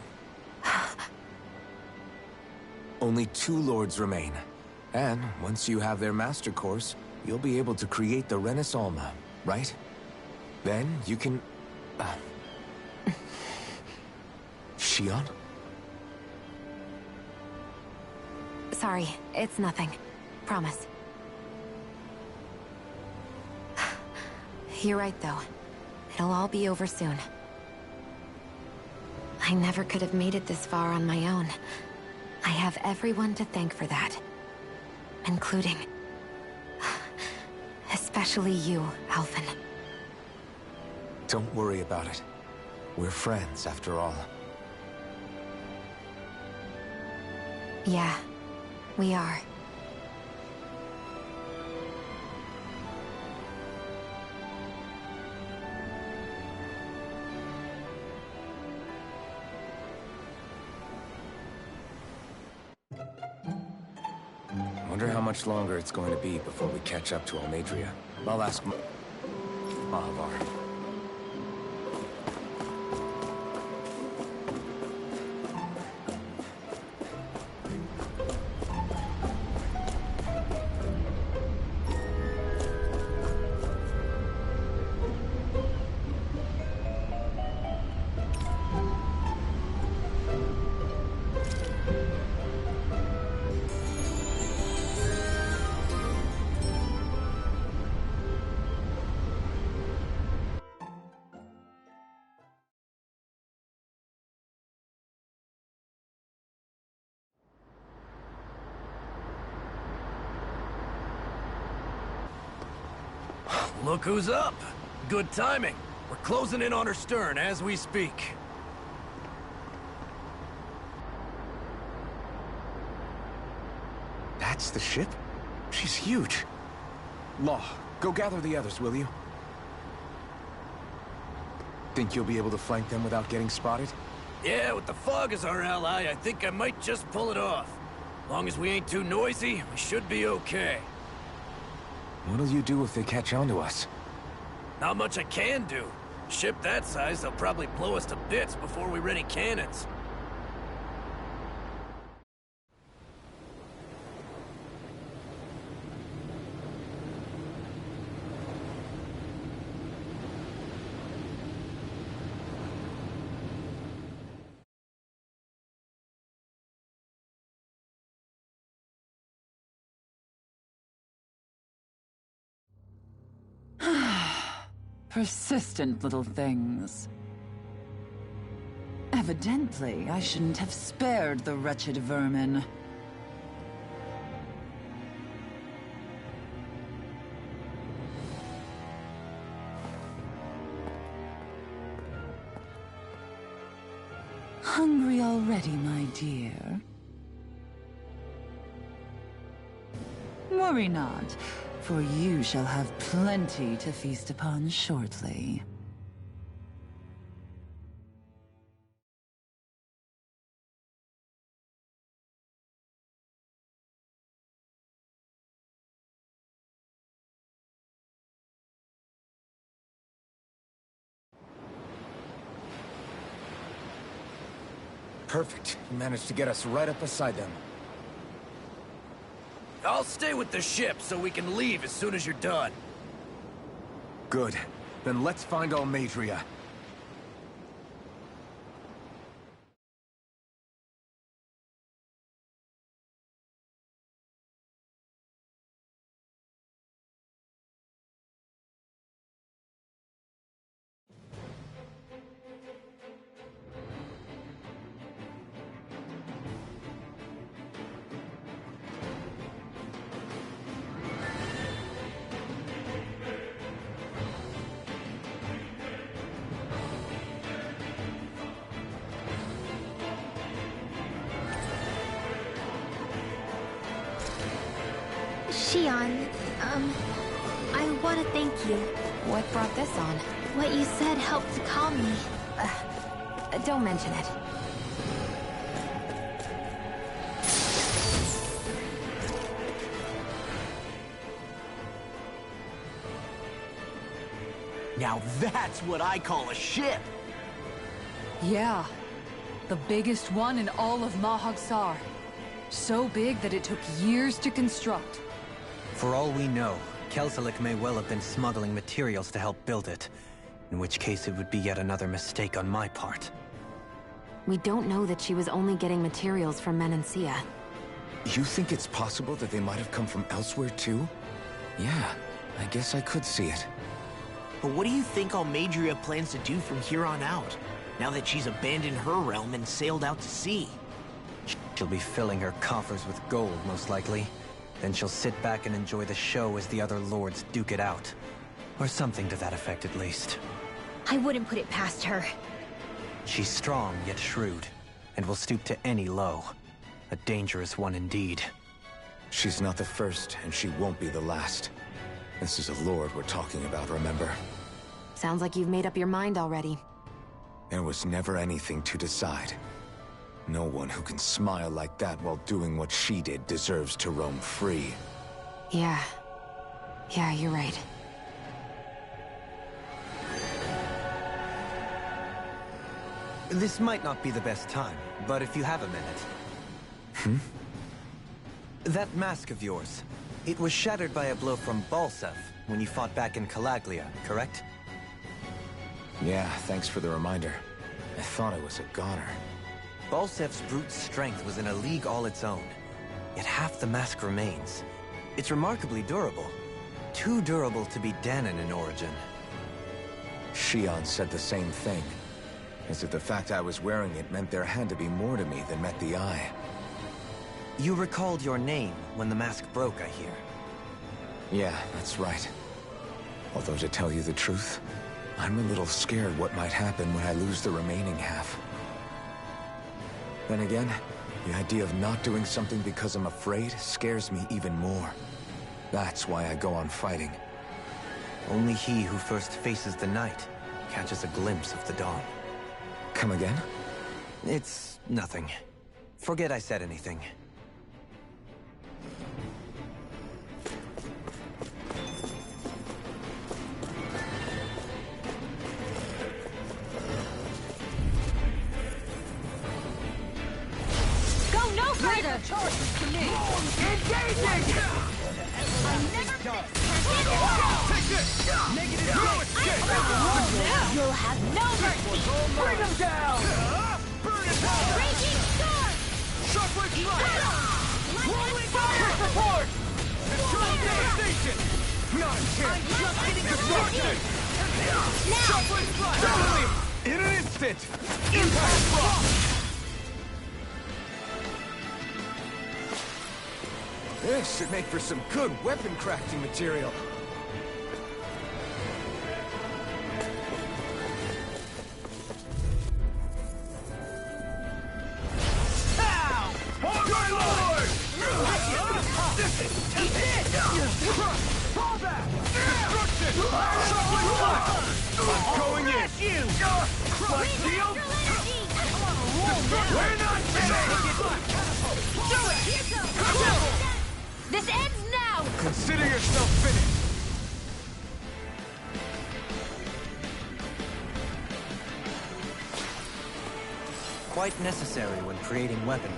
Only 2 lords remain. And once you have their master course, you'll be able to create the Renis Alma, right? Then you can... Shion? Sorry, it's nothing. Promise. You're right, though. It'll all be over soon. I never could have made it this far on my own. I have everyone to thank for that. Including... especially you, Alphen. Don't worry about it. We're friends, after all. Yeah, we are. Wonder how much longer it's going to be before we catch up to Almeidria. I'll ask Mahavar. Look who's up! Good timing. We're closing in on her stern as we speak. That's the ship? She's huge. Law, go gather the others, will you? Think you'll be able to flank them without getting spotted? Yeah, with the fog as our ally, I think I might just pull it off. Long as we ain't too noisy, we should be okay. What'll you do if they catch on to us? Not much I can do. A ship that size, they'll probably blow us to bits before we ready cannons. Persistent little things. Evidently, I shouldn't have spared the wretched vermin. Hungry already, my dear? Worry not, for you shall have plenty to feast upon shortly. Perfect. You managed to get us right up beside them. I'll stay with the ship so we can leave as soon as you're done. Good. Then let's find Almeidria. Shion, I want to thank you. What brought this on? What you said helped to calm me. Don't mention it. Now that's what I call a ship! Yeah. The biggest one in all of Mahagsar. So big that it took years to construct. For all we know, Kelzelik may well have been smuggling materials to help build it. In which case it would be yet another mistake on my part. We don't know that she was only getting materials from Menancia. You think it's possible that they might have come from elsewhere too? Yeah, I guess I could see it. But what do you think Almeidria plans to do from here on out, now that she's abandoned her realm and sailed out to sea? She'll be filling her coffers with gold, most likely. Then she'll sit back and enjoy the show as the other lords duke it out. Or something to that effect, at least. I wouldn't put it past her. She's strong, yet shrewd, and will stoop to any low. A dangerous one indeed. She's not the first, and she won't be the last. This is a lord we're talking about, remember? Sounds like you've made up your mind already. There was never anything to decide. No one who can smile like that while doing what she did deserves to roam free. Yeah, you're right. This might not be the best time, but if you have a minute... That mask of yours, it was shattered by a blow from Balsev when you fought back in Calaglia, correct? Yeah, thanks for the reminder. I thought it was a goner. Balsev's brute strength was in a league all its own, yet half the mask remains. It's remarkably durable. Too durable to be Danon in origin. Shion said the same thing. As if the fact I was wearing it meant there had to be more to me than met the eye. You recalled your name when the mask broke, I hear. Yeah, that's right. Although to tell you the truth, I'm a little scared what might happen when I lose the remaining half. Then again, the idea of not doing something because I'm afraid scares me even more. That's why I go on fighting. Only he who first faces the night catches a glimpse of the dawn. Come again? It's nothing. Forget I said anything. Go no further! Charges to me! Engaging! I'm never Take this! Negative You'll have no mercy! Bring him down! Burn it down! Raging storm! Shockwave strike! Lightning Quick fire! report! Destroy devastation! Not a chance! I'm just getting Destruction! Now! Shockwave strike! Double him! In an instant! Impact frost! This should make for some good weapon crafting material. Fall back! Destruction! Shockwave strike! I'm going in! You! Flash shield! We're not finished! Do it! This ends now! Consider yourself finished. Quite necessary when creating weaponry.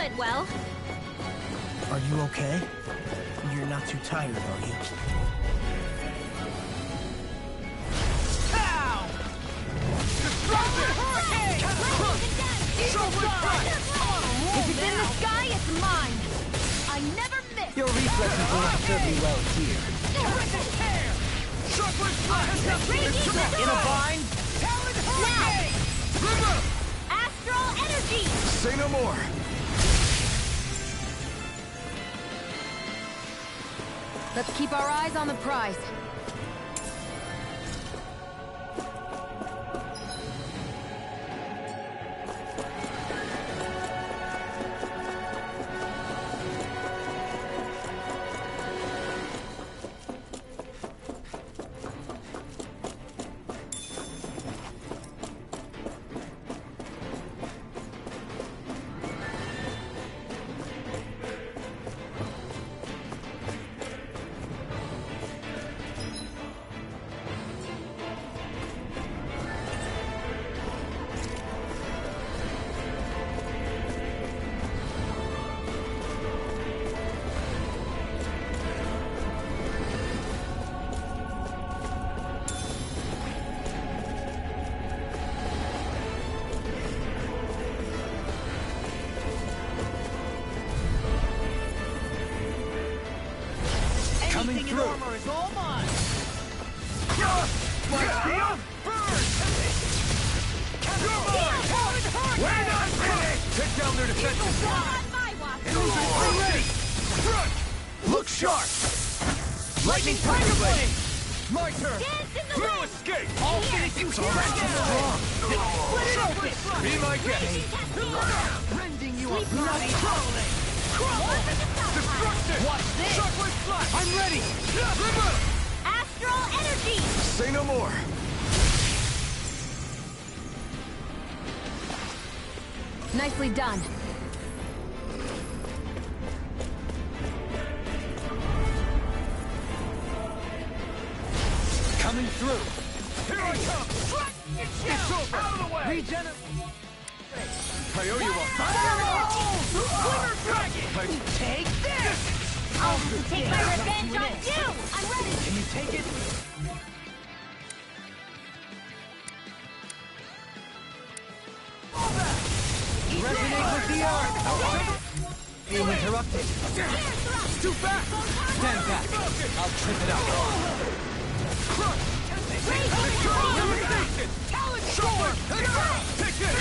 went well. Are you okay? You're not too tired, are you? Pow! Destruction! Hurricane! If it's in the sky, it's mine! I never miss! Your reflexes will not serve me well here. In a bind? Talon Hurricane! River! Astral energy! Say no more. Let's keep our eyes on the prize. Coming through. Armor is all mine. My shield burns. Wait on me. Take down their defenses. I'm ready. Front. Look sharp. Lightning tiger blade. My turn. No escape. I'll finish you strong. Split it open. Be my guest. Rending you a bloody crawling. Destruction! Watch this! Shockwave flash! I'm ready! River! Astral energy! Say no more. Nicely done. Coming through! Here I come! It's over! Out of the way! Regenerate! I owe you one. Dragon! Take this! I'll take my revenge on you! I'm ready! Can you take it? Resonate with the earth! Being interrupted. Too fast! Stand back. I'll trip it up. Limitation! Talon shoulder! Take this!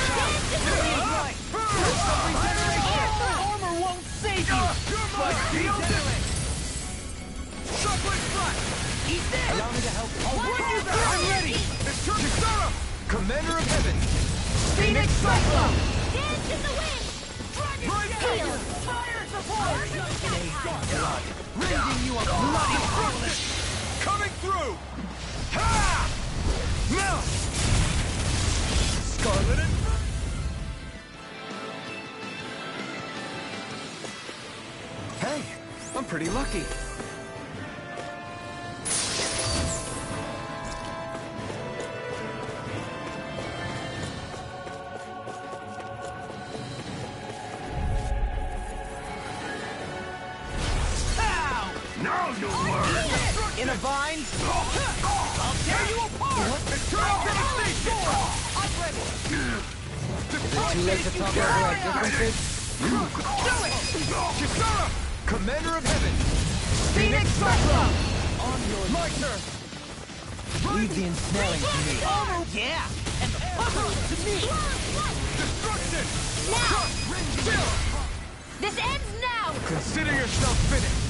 Armor won't save you! My shield! Shockwave flash! Eat this! Allow me to help. I'm ready! Kisara! Commander of Heaven! Phoenix Cyclone! Dance in the wind! Dragon Steel! Fire support! Blood! Rending you a bloody hole! Coming through! Ha! Now! Scarlet and... Hey, I'm pretty lucky. Now you'll learn! In a vine? I'll tear you apart! Eternal devastation! I'm ready! Too late to talk over our differences? Do it! Kisara! Commander of Heaven! Phoenix Cyclone! On your... My turn! Leave the ensnaring to me. Oh, yeah! And the puzzle to me! Destruction! Now! This ends now! Consider yourself finished!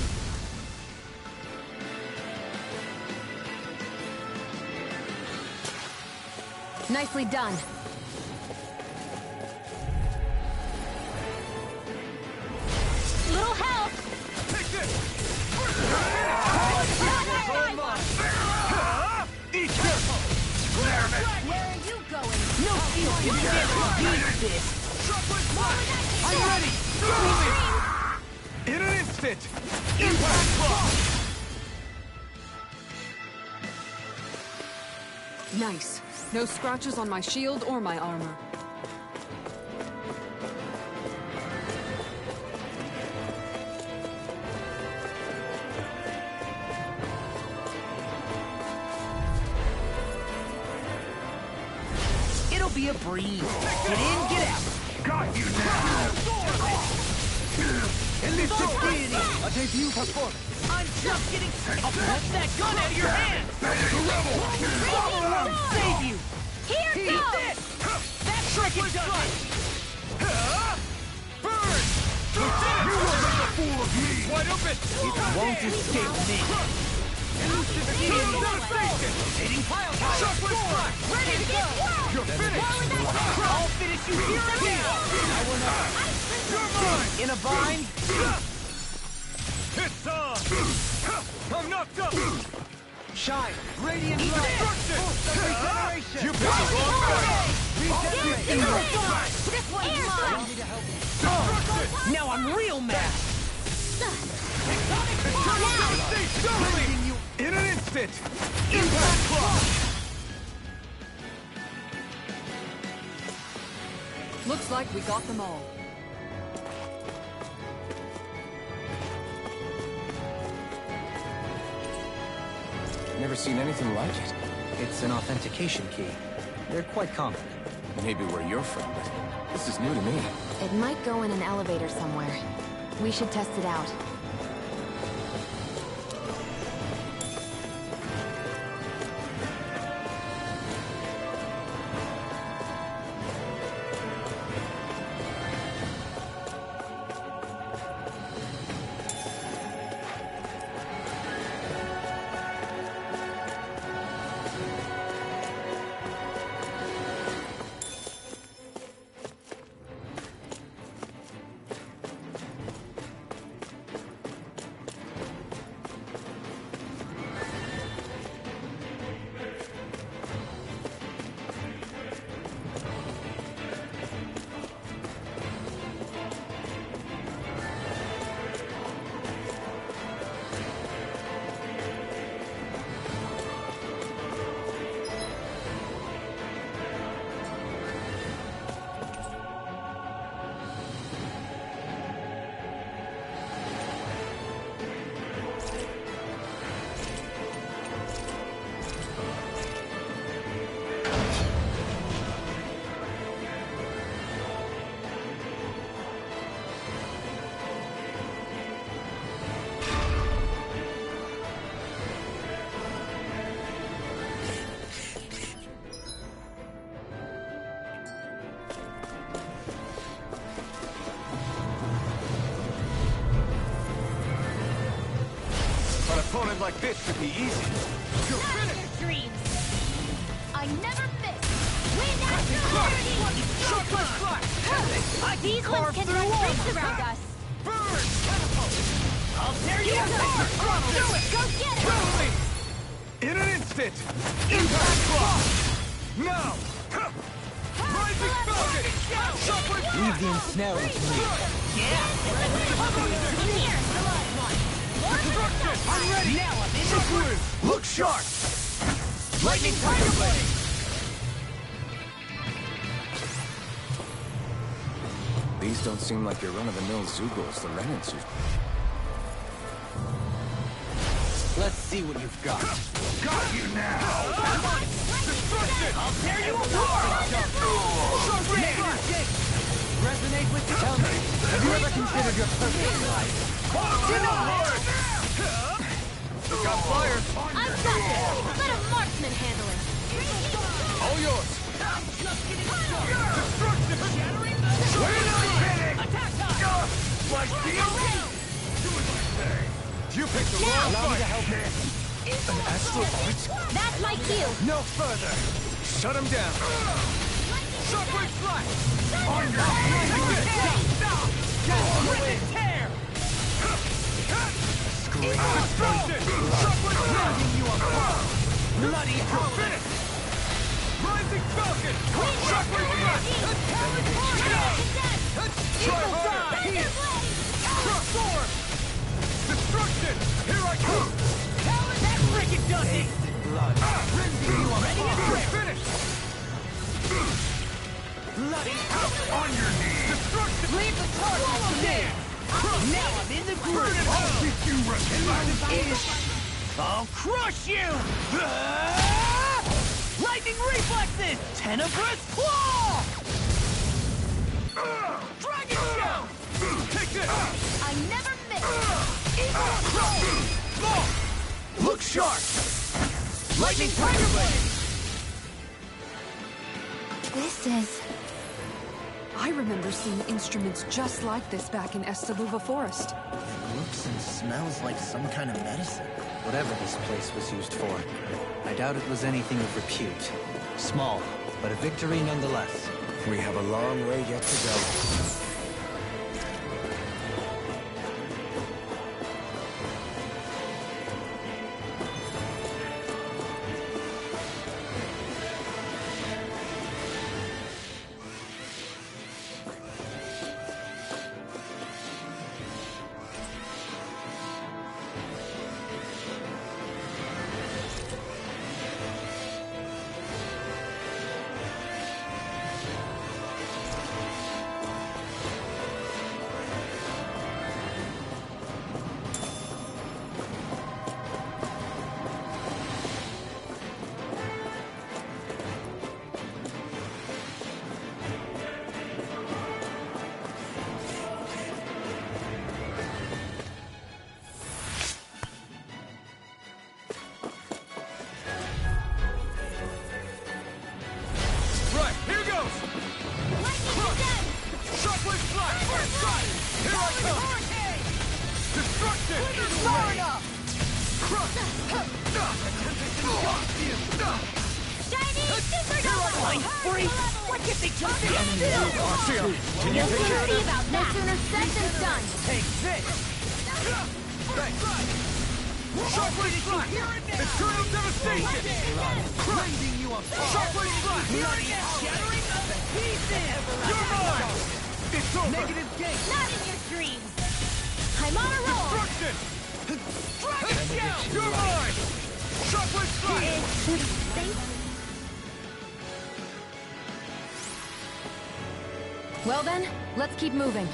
Nicely done. Little help! Take this! Eat careful! Where are you going? No shield can stand against this! I'm ready! In an instant! Impact block! Nice. No scratches on my shield or my armor. be a breeze. Get in, get out. Got you now! A debut performance. I'm just getting... I'll punch that gun out of your hand! Follow up! Save you! Here Eat this! That trick is done! Burn! You will make a fool of me! Wide open! It won't escape me! Hitting pile driver! Shockwave strike! Ready to go! You're finished! I'll finish you here and now! Now we're not You're mine! in a bind. It's on! I'm knocked up! Shine! Radiant light! Boost of regeneration! You picked the wrong guy! Regeneration! This one's mine! Need to help. Now I'm real mad! Stay still! In an instant! Impact clock! Looks like we got them all. Never seen anything like it. It's an authentication key. They're quite common. Maybe where you're from, but this is new to me. It might go in an elevator somewhere. We should test it out. An opponent like this should be easy. You're finished! Your dreams! I never miss! We naturally! These ones can run rings around us! Burn! Catapult! I'll tear you apart! Do it! Go get it! In an instant! Impact clock! Now! Rising Falcon! Shockwave Leave the ensnaring to me. Here! Destruction! I'm ready! Now I'm in the groove! Look sharp! Lightning Tiger Blade! These don't seem like your run-of-the-mill Zugals, the remnants you've... Let's see what you've got. Got you now! Destruction! I'll tear you apart! Resonate with the... Tell me, have you ever considered your purpose in life? You got fired! I've got this! Let a marksman handle it! All yours! Destruction! Attack time! Like steel! You picked the wrong Allow me fight! to help you. An astral arts? That's my cue! No further! Shut him down! Shockwave slash! On your Rip and tear! Destruction! Shockwave slash! You apart! Bloody You're finished! Rising Falcon! Shockwave slash! Try harder! Sword! Destruction! Here I come! That frickin' does it! Blood. You are ready and You're quick! finished! Bloody On your knees! Destruction! leave the target to me! Now I'm in the groove! I'll teach you resistance! I'll crush you! Lightning reflexes! Tenebrous Claw! Dragon Shell! Take this! I never miss! Eagle Control! Look sharp! Lightning Tiger Blade! This is... I remember seeing instruments just like this back in Estaluva Forest. It looks and smells like some kind of medicine. Whatever this place was used for, I doubt it was anything of repute. Small, but a victory nonetheless. We have a long way yet to go. Well then, let's keep moving.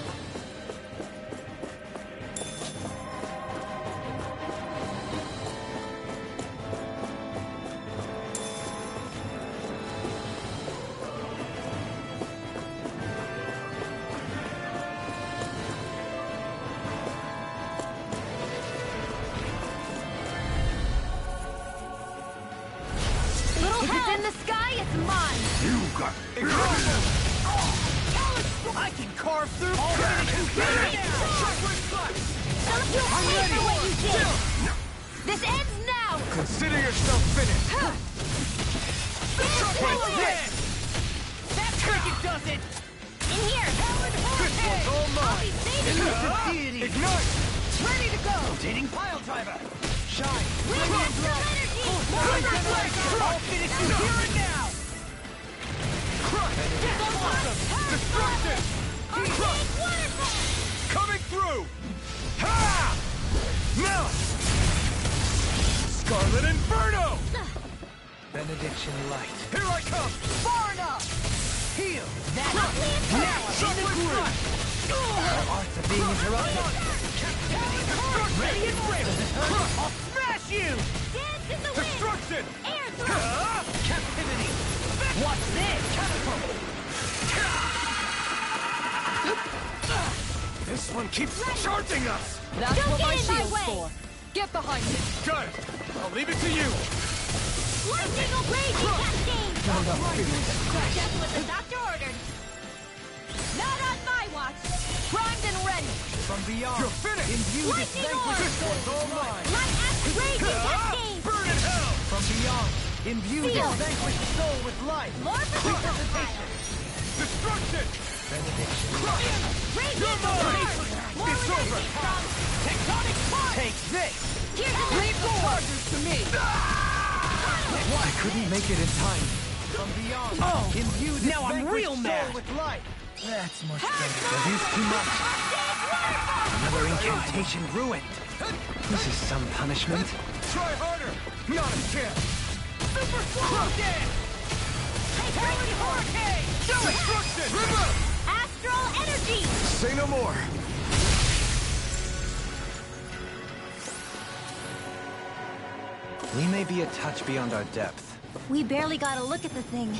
If it's in the sky, it's mine! You got it! I can carve through all I'm ready for what you did! This ends now! Consider yourself finished! That trinket does it! In here! This one's all mine! Deity! Ignite! Ready to go! Rotating pile driver! Shine! Astral energy! I'll finish you here and now! Destruction! Coming through! Ha! Now! Scarlet Inferno! Benediction light. Here I come! Far enough! Heal! Now I'm in the groove! Our arts are being interrupted. Ready and ready! I'll smash you! Dance in the wind! Destruction! Air thrust! Captivity! What's this? Catapult! This one keeps charging us! That's Don't what get my in my shield's way. for. Get behind it. Got it! I'll leave it to you! Lightning raging cascade! Just what the doctor ordered. Not on my watch! Primed and ready! From beyond. You're finished! Imbue this Lightning orb! vanquished This one's all mine! Light axe raging cascade! Burn in hell! From beyond. Imbue this Seal. vanquished soul with life. More projectile! Destruction! Benediction. Raging You're mine! storm! More It's energy over. from... Tectonic punch! Take this! Here's the Leave the chargers to me! I couldn't make it in time. From beyond. Oh, Imbue this now I'm vanquished real soul mad. with life. That's much better. I've used too much. Another incantation ruined. This is some punishment. Try harder! Not a chance! Super slow dance! Heavenly hurricane! Destruction! River! Astral energy! Say no more. We may be a touch beyond our depth. We barely got a look at the thing.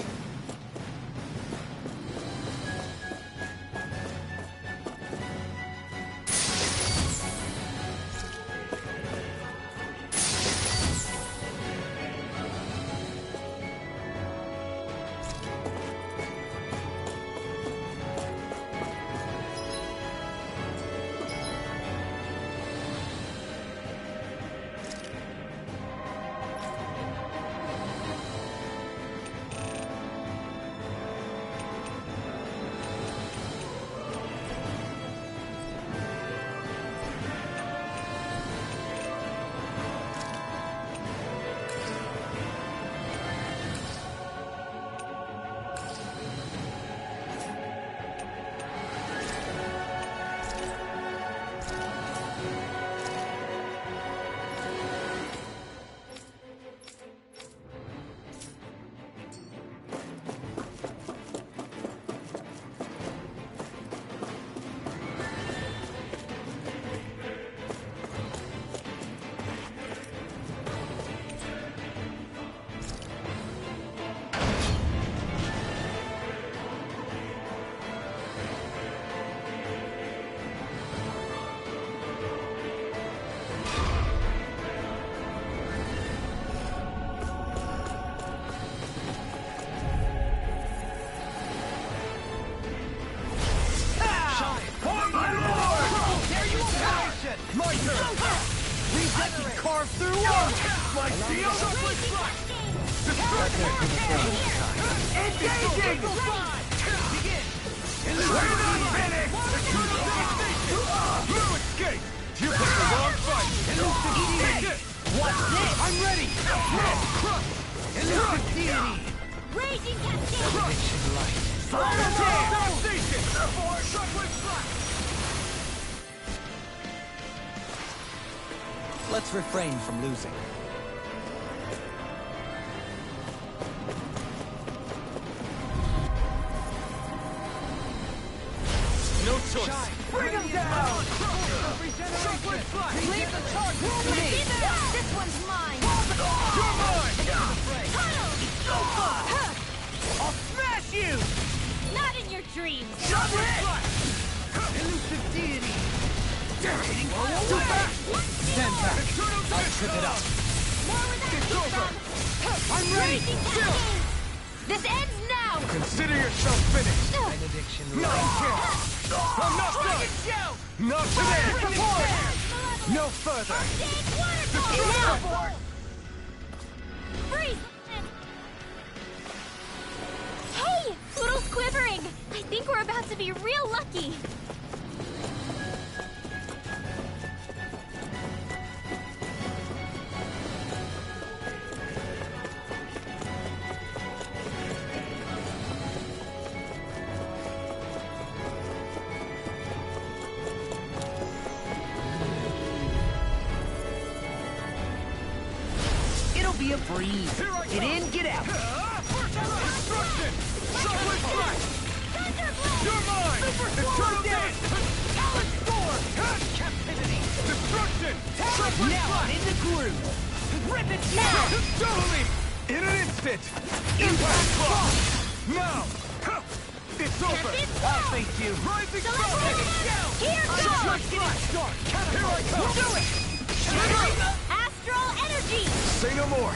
shield! Destruction! Engaging! Begin! We're not finished! No escape! You picked the wrong fight! Take it! What's this? I'm ready! Elusive deity! Raging cascade! Conviction light. Devastation! Shockwave blast! Let's refrain from losing. No choice! Bring him down! Shockwave blast! Leave the charge to me! This one's mine! You're mine! I'll smash you! Not in your dreams! Shockwave blast! Elusive deity! Too fast! Stand back! I'll trip it up. More where that It's came over. from! I'm ready! Raging Still! cascade! This ends now! Consider yourself finished! Benediction Not light. chance! I'm not done! Not today! No further! Now! Freeze! Hey! Poodle's quivering! I think we're about to be real lucky! It'll be a breeze. Get in, get out. Destruction! Shockwave blast! You're mine! Eternal dance! Galaxy storm! Captivity. Destruction! Shockwave Now I'm blast! in the groove. Rip it down. Totally! In an instant! Impact block! Now! It's over! I'll face you. Rising So sun! let's Here goes! Let's get it started. Here I come! Do it. Astral energy! Say no more.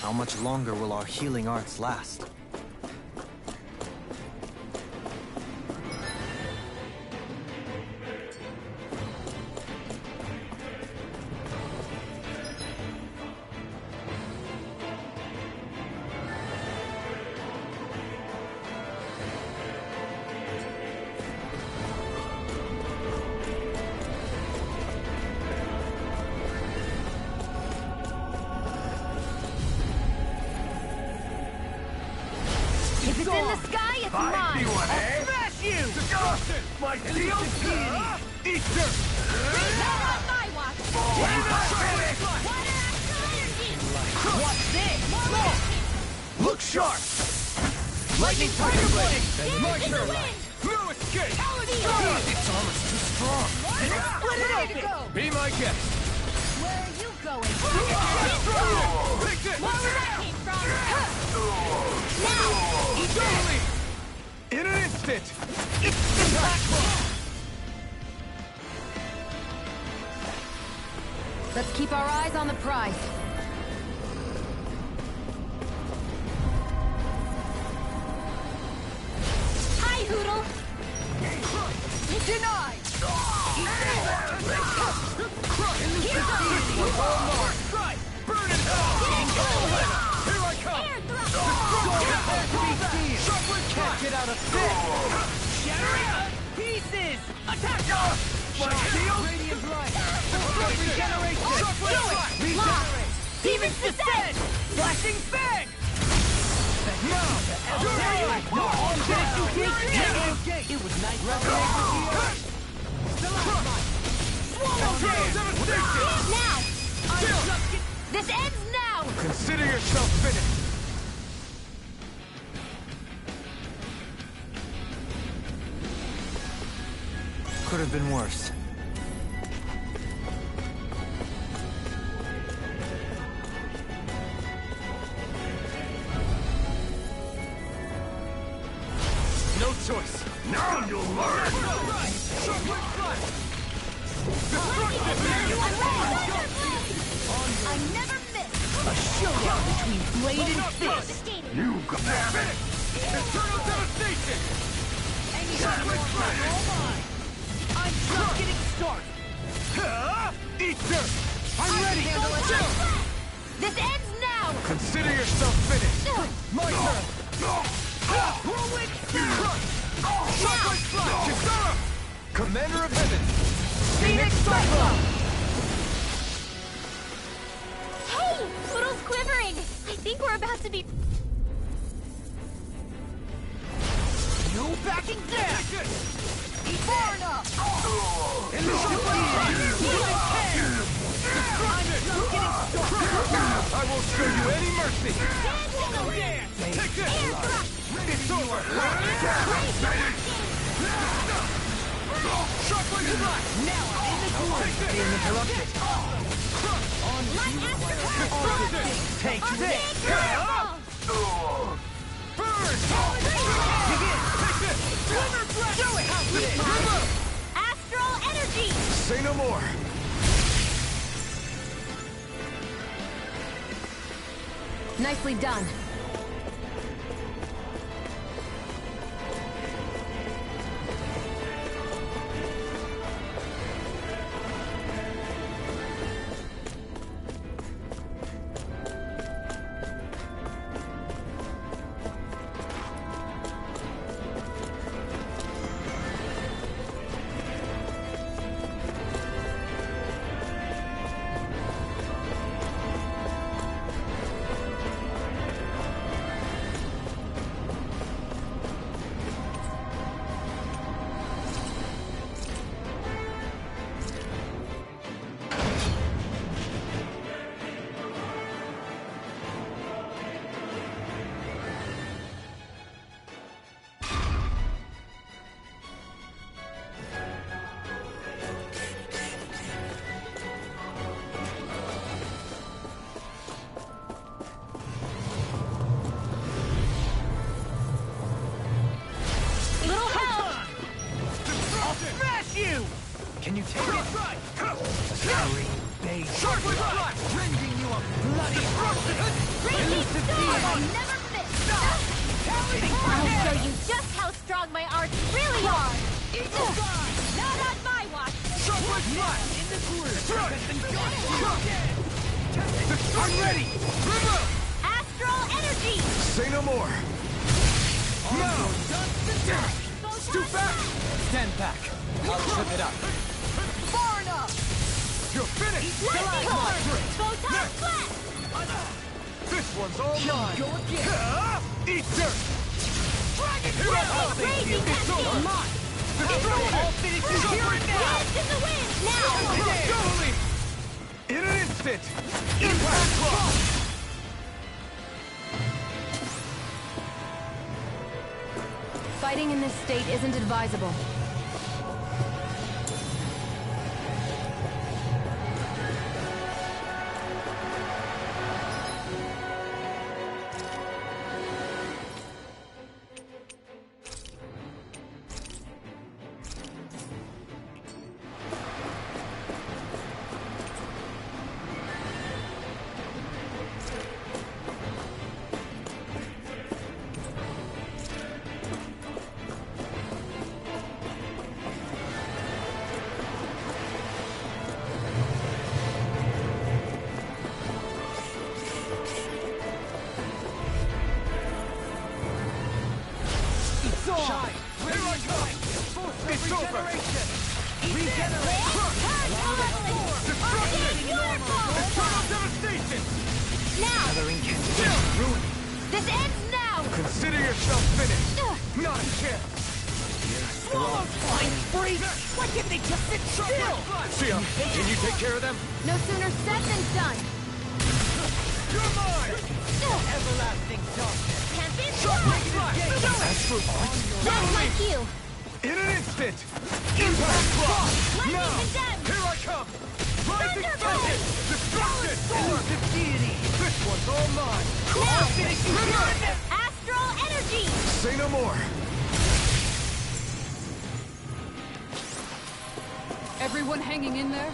How much longer will our healing arts last? If it's in the sky, it's mine! Smash you. Destruction! My shield! Easter! Not on my watch! We're not finished! Water astral energy! What's this? Look sharp! Lightning tiger blade. My In the turn! wind! No escape! It's almost too strong. Split it open. Be my guest! Where are you going? Destruction! Take this! More where that came from! Now! Totally! In an instant! Let's keep our eyes on the prize. Hi, Hoodle! Denied. Right! Burn it down! Here I come! Air thrust! Can't get out of this. Shatter it to pieces. Attack. My shield! Radiant light. Regeneration! Shockwave! Regenerate. Demons descend! Flashing fang. Now! You're It was nice. Now! This ends now! Consider yourself finished! Could have been worse. No choice! Now you'll learn! I never miss! A showdown between blade and fist. Devastating! You got that! Eternal devastation! I'm just getting started. Eat dirt! I'm ready! This ends now! Consider yourself finished! My turn! Whirlwind Shockwave Flash! Kisara! Commander of Heaven! Phoenix Cyclone! Hey! Poodle's quivering! I think we're about to be... No backing down! Far enough! I won't show you any mercy! Take this! It's over! Shockwave Flash! Now I'm in the groove! Being interrupted! Take this! Burn! Begin! Take this! Swimmer Blast! Show it how it is! Astral energy! Say no more. Nicely done. Can you take it? Scary baby. Rending you a bloody elusive I'll being. never miss! I'll show you just how strong my arts really are! Not on my watch! In the groove. I'm ready! Astral energy! Say no more. Scoot back! Stand back. I'll trip it up. Far enough! You're finished! Lightning horn! Photon blast! This one's all mine! Go again. Eat dirt! Dragon Here I come! Raging It's over! Cascade! Mine. Destroy it! All finishes here and now. Dance in the wind! Now! Go, Leaf! In an instant! Impact Block! Fighting in this state isn't advisable. It's over! Devastation! Now! Ruin. This ends now! Consider yourself finished! Not a chance! Swallow flying freak. Why can't they just sit still? Sia, can you take care of them? No sooner said than done! You're mine! Everlasting darkness. Can't be stopped! Astral Arts? Just like you! In an instant! Impact Block! Lightning Now! condemned! Here I come! Rising Thunderbolt! Focus! Destruction! Elusive deity. This one's all mine! Now! Astral energy! Say no more. Everyone hanging in there?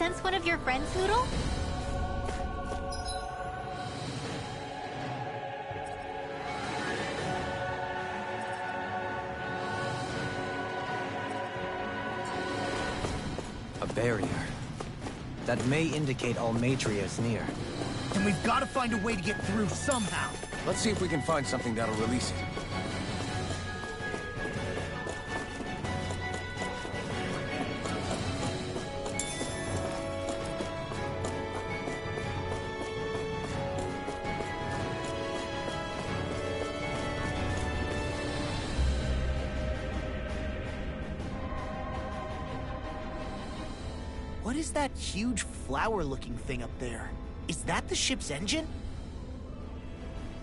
sense one of your friends, Noodle? A barrier. That may indicate Almeidria is near. Then we've got to find a way to get through somehow. Let's see if we can find something that'll release it. What is that huge flower-looking thing up there? Is that the ship's engine?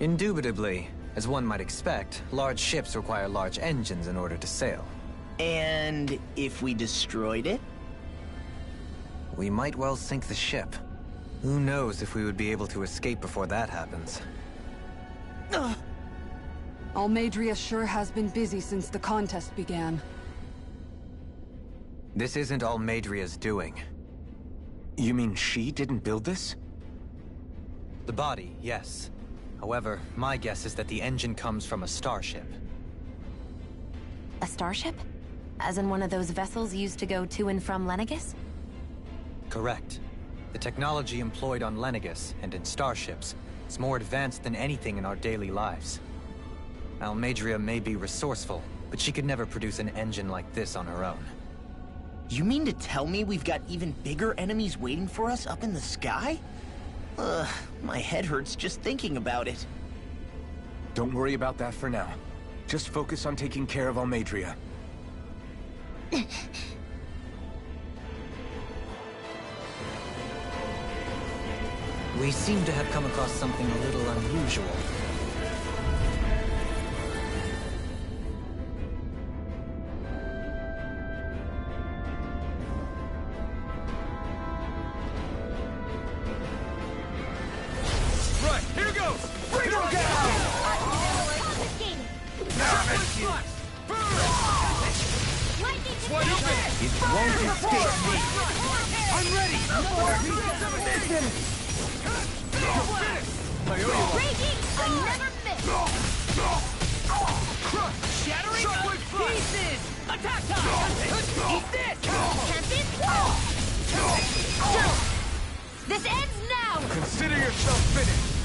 Indubitably. As one might expect, large ships require large engines in order to sail. And if we destroyed it? We might well sink the ship. Who knows if we would be able to escape before that happens. Almeidria sure has been busy since the contest began. This isn't Almeidria's doing. You mean she didn't build this? The body, yes. However, my guess is that the engine comes from a starship. A starship? As in one of those vessels used to go to and from Lenegus? Correct. The technology employed on Lenegus and in starships is more advanced than anything in our daily lives. Almeidria may be resourceful, but she could never produce an engine like this on her own. You mean to tell me we've got even bigger enemies waiting for us up in the sky? Ugh, my head hurts just thinking about it. Don't worry about that for now. Just focus on taking care of Almeidria. We seem to have come across something a little unusual. Right, here goes! Bring her down! It's wide open! It won't escape me! I'm ready! I owe you one. I never miss! Shattering Shockwave to flash! pieces! Attack time! Eat this! Champion! This ends now! Consider yourself finished!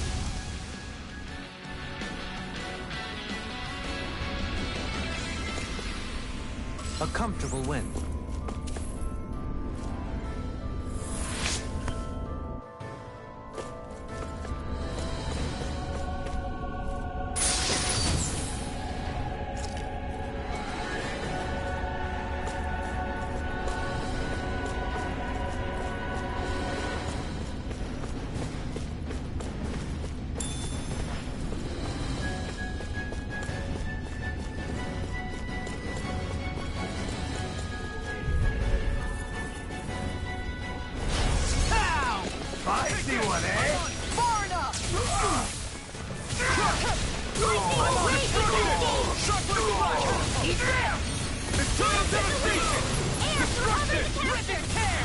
A comfortable win. I see one, eh? Far enough! Shockwave flash! Eat them! It's total devastation! Destruction! Rip and tear!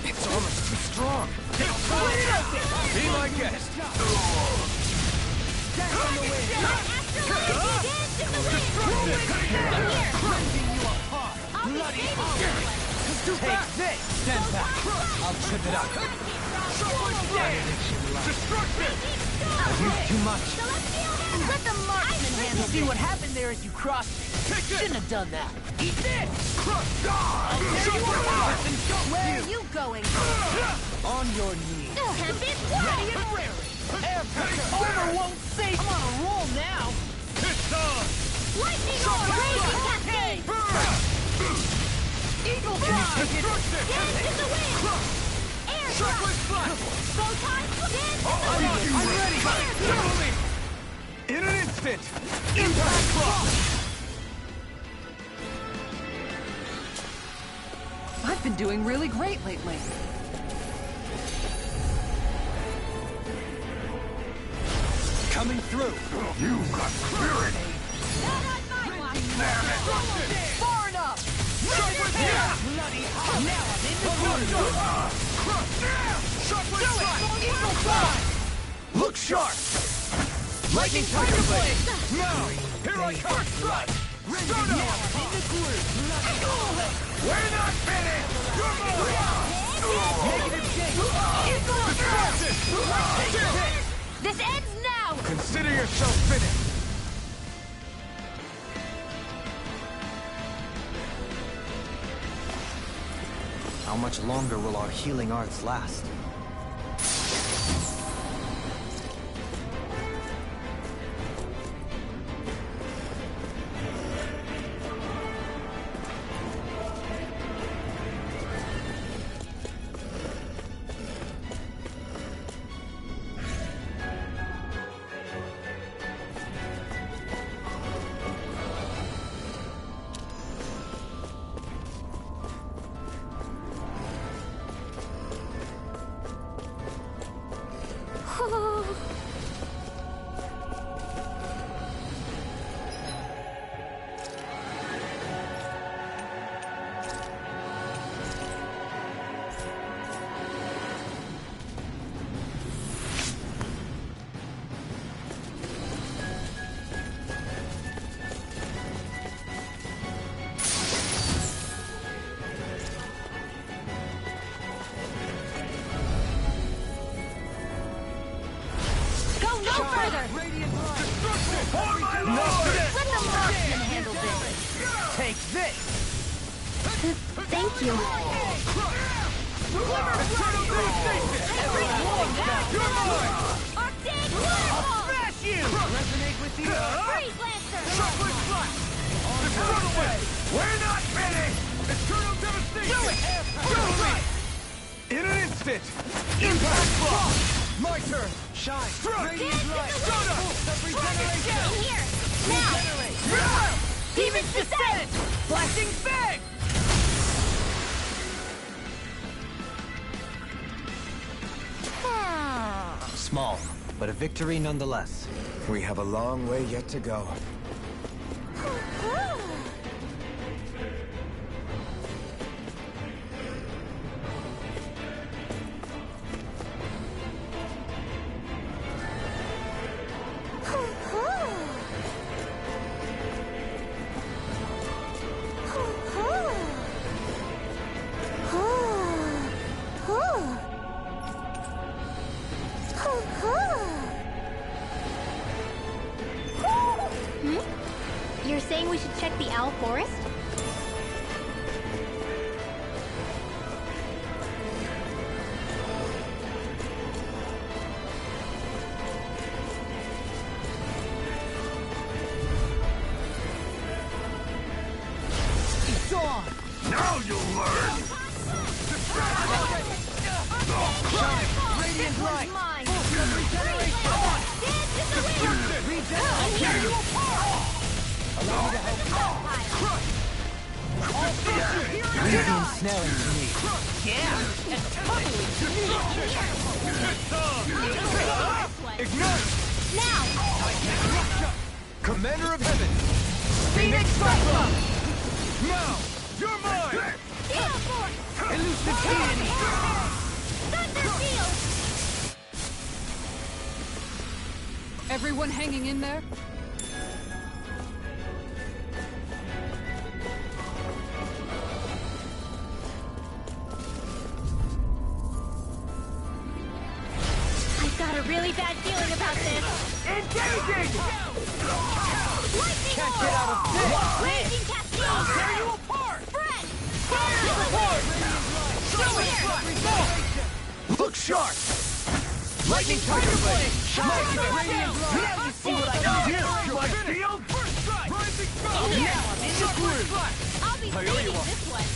It's almost too strong. Be my guest! Take this! Stand back! I'll trip it up. Destruction! I've used too much. Let the marksman handle it! See what happened there as you crossed me. Shouldn't have done that. Eat this! I'll tear you apart! Where are you going? On your knees. Ready and raring. Air pressure over won't save. I'm on a roll now. It's on! Lightning on! Raging cascade! Eagle fly! Destruction! Dance in the wind! Air Shockwave flash! Photon! Dance in the I'm wind! ready! Follow me! In an instant! Impact cross! I've been doing really great lately. Coming through. You got spirit! Not on my watch! Far enough! Rip and Bloody hell! Now I'm in the groove! Eagle fly! Look sharp! Lightning Tiger Blade! Now! Here I come! Start Now I'm in the groove! We're not finished! You're mine! Negative shake! This ends now! Consider yourself finished! How much longer will our healing arts last? Take this! Thank you. Arctic Waterfall! Smash you! Resonate with you! Freeze Lancer! We're not finished! Eternal devastation! Do it! In an instant! Impact block! My turn! Shine! Radiant light! Regeneration! In here! Now! Demon's Descent! Flashing Fang! Small, but a victory nonetheless. We have a long way yet to go. You're saying we should check the Owl Forest? It's on! Now you'll learn! Radiant light! Mine! Regeneration! Dance in the wind! Regeneration! Tear you apart! Allow me to help. Easy ensnaring to me. Yeah! And totally to me! Ignite! Now! Commander of Heaven! Phoenix Cyclone! Now! You're mine! Gale Force! Elusive Deity! Thunder Field! Everyone hanging in there? I've got a really bad feeling about this. Engaging! Lightning Can't get out of this! Raging Cascade! I'll tear you apart! Fred! Fire support! Look sharp! Lightning Tiger Blade! Shine! Radiant light! Now you see what I can do! My field! First strike! Rising sun! Now I'm in the groove! I'll be saving this one.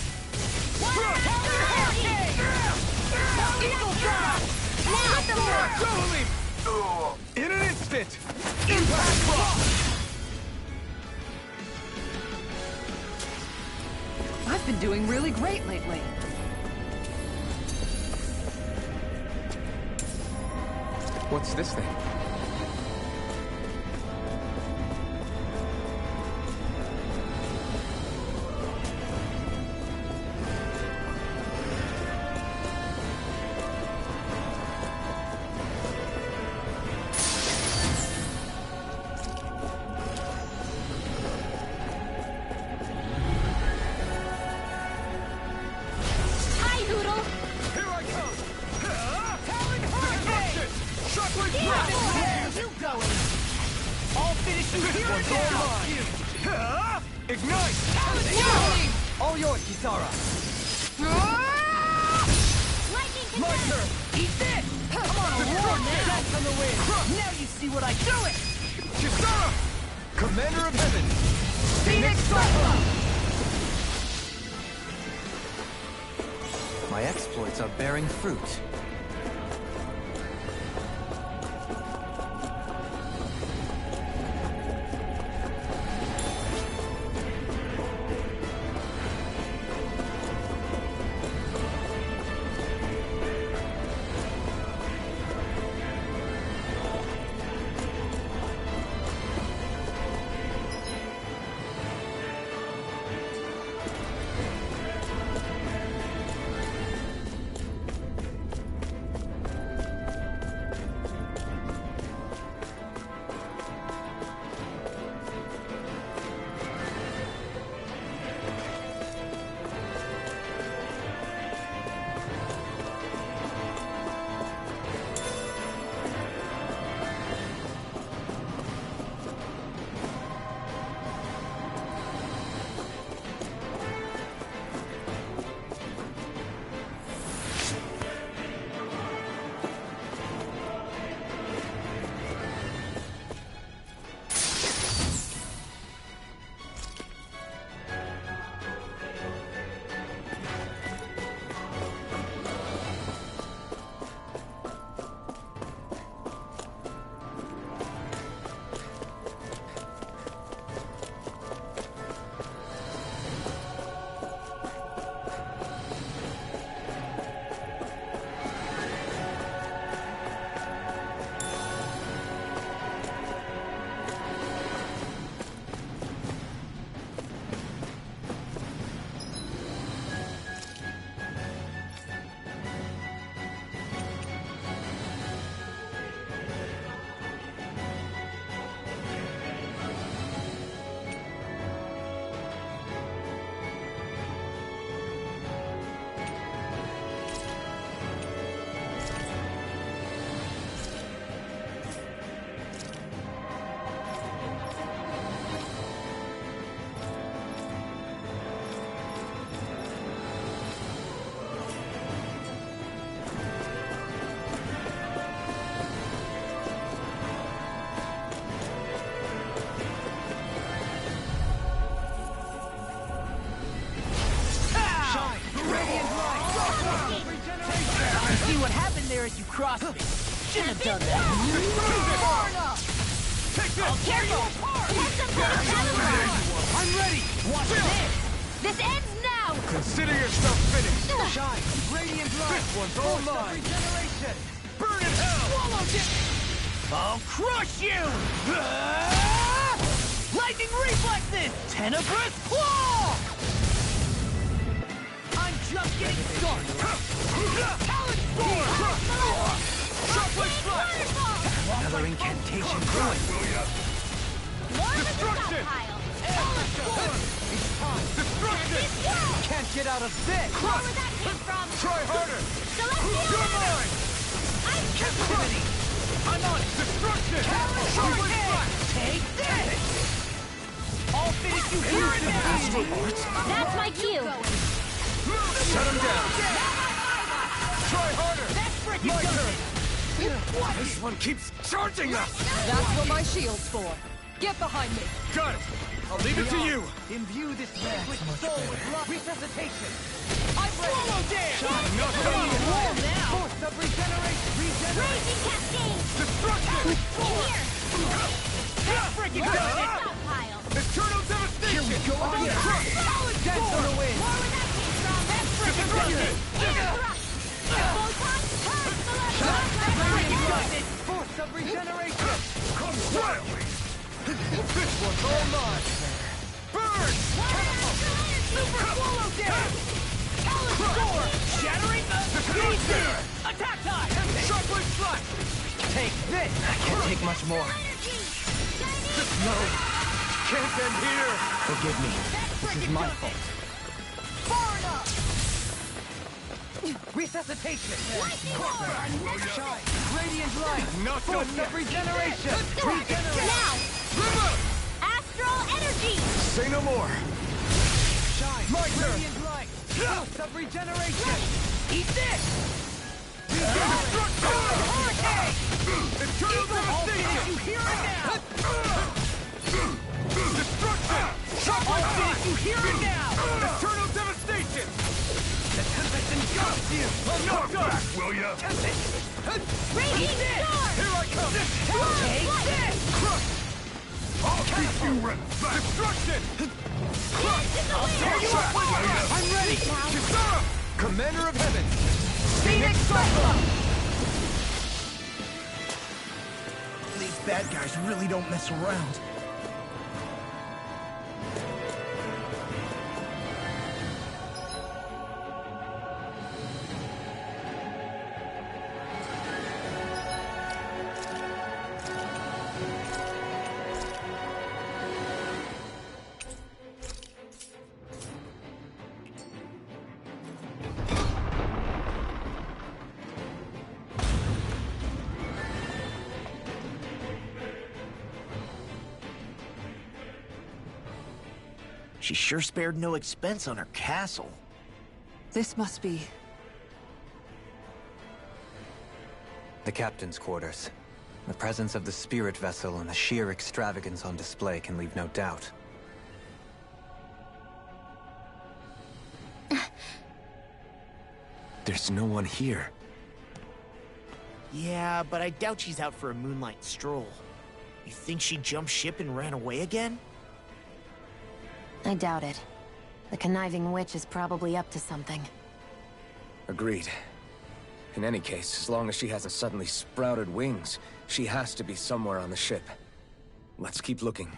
Eagle Drop! In an instant! Impact block! I've been doing really great lately. What's this thing? one's all mine! Ignite! All yours, Kisara! Lightning My turn! Eat this! Come on, roar now! That's on the wind! Now you see what I do it! Kisara! Commander of Heaven! Phoenix Cyclone! My exploits are bearing fruit. See what happened there as you crossed me. Shouldn't have done that. Far enough! Take this! I'll tear you apart! I'm ready! Watch this! This ends now! Consider yourself finished! Shine! Radiant light! This one's all mine! Regeneration! Burn in hell! Swallow it! I'll crush you! Lightning reflexes! Tenebrous claw! I'm just getting started! Talon storm! Shockwave strike! Another incantation brewing. Destruction! Destruction! Can't get out of this! Where that came from? Try harder! You're mine! Captivity! I'm on it! Destruction! Shockwave strike! Take this! I'll finish you here and now! That's my cue. Shut him down! Try harder! That's freaking My good! turn! This one keeps charging us! That's what my shield's for. Get behind me. Got it! I'll leave it to you! Imbue this man with soul with love resuscitation! I'm swallow dance! Not Come on, done roll yet! now! Force of regeneration! Raging cascade. Destruction! Here. That's freaking good! Stockpile. Eternal devastation! Here we go again! Solid dance on the wind! Where that came from? That's freaking good! Air thrust. Photon. That's freaking good! Force of regeneration! Come quietly! This one's all mine! Burn! Super swallow dance! Talon storm! Shattering the pieces! Attack time! Shockwave strike! Take this! I can't take much more. No! Can't end here! Forgive me. This is my fault. Far enough! Resuscitation! Shine! Radiant light! Not done yet! Regeneration! Now. Remove! Astral energy! Say no more! Shine! My turn! Radiant light! Ghost of regeneration! Eat this! Hurricane! Eternal devastation! You hear it now! Destruction! Shockwave! You hear it now! Eternal devastation! The Tempest engulfs you! Knock back, will ya? Radiant Star! Here I come! Take this! I'll keep you back! Destruction! I'll tear you apart! I'm ready! Kisara! Commander of Heaven! Phoenix Cyclone! These bad guys really don't mess around. She sure spared no expense on her castle. This must be... The captain's quarters. The presence of the spirit vessel and the sheer extravagance on display can leave no doubt. There's no one here. Yeah, but I doubt she's out for a moonlight stroll. You think she jumped ship and ran away again? I doubt it. The conniving witch is probably up to something. Agreed. In any case, as long as she hasn't suddenly sprouted wings, she has to be somewhere on the ship. Let's keep looking.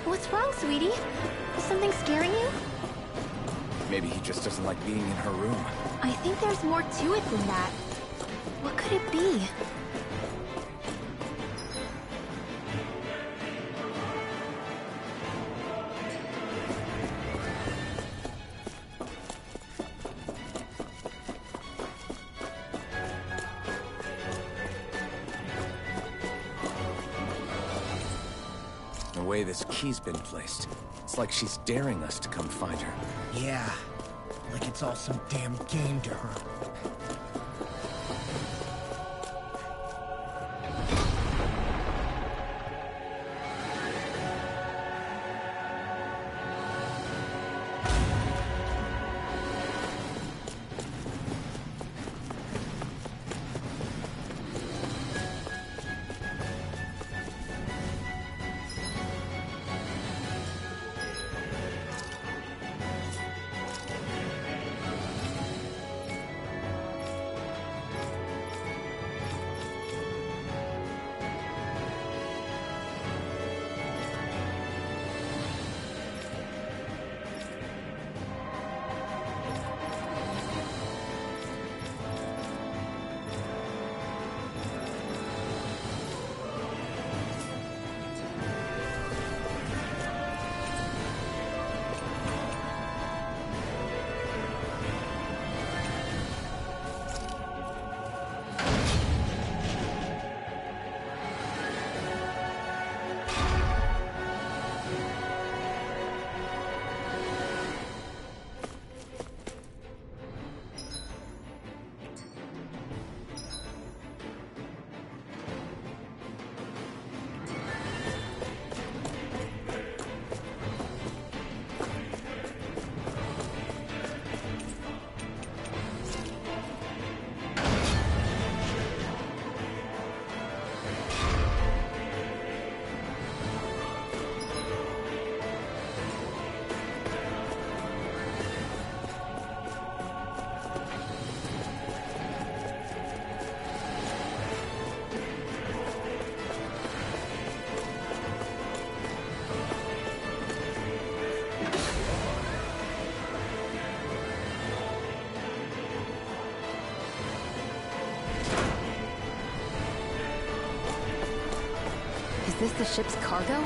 What's wrong, sweetie? Is something scaring you? Maybe he just doesn't like being in her room. I think there's more to it than that. What could it be? The way this key's been placed, it's like she's daring us to come find her. Yeah, like it's all some damn game to her. Is this the ship's cargo?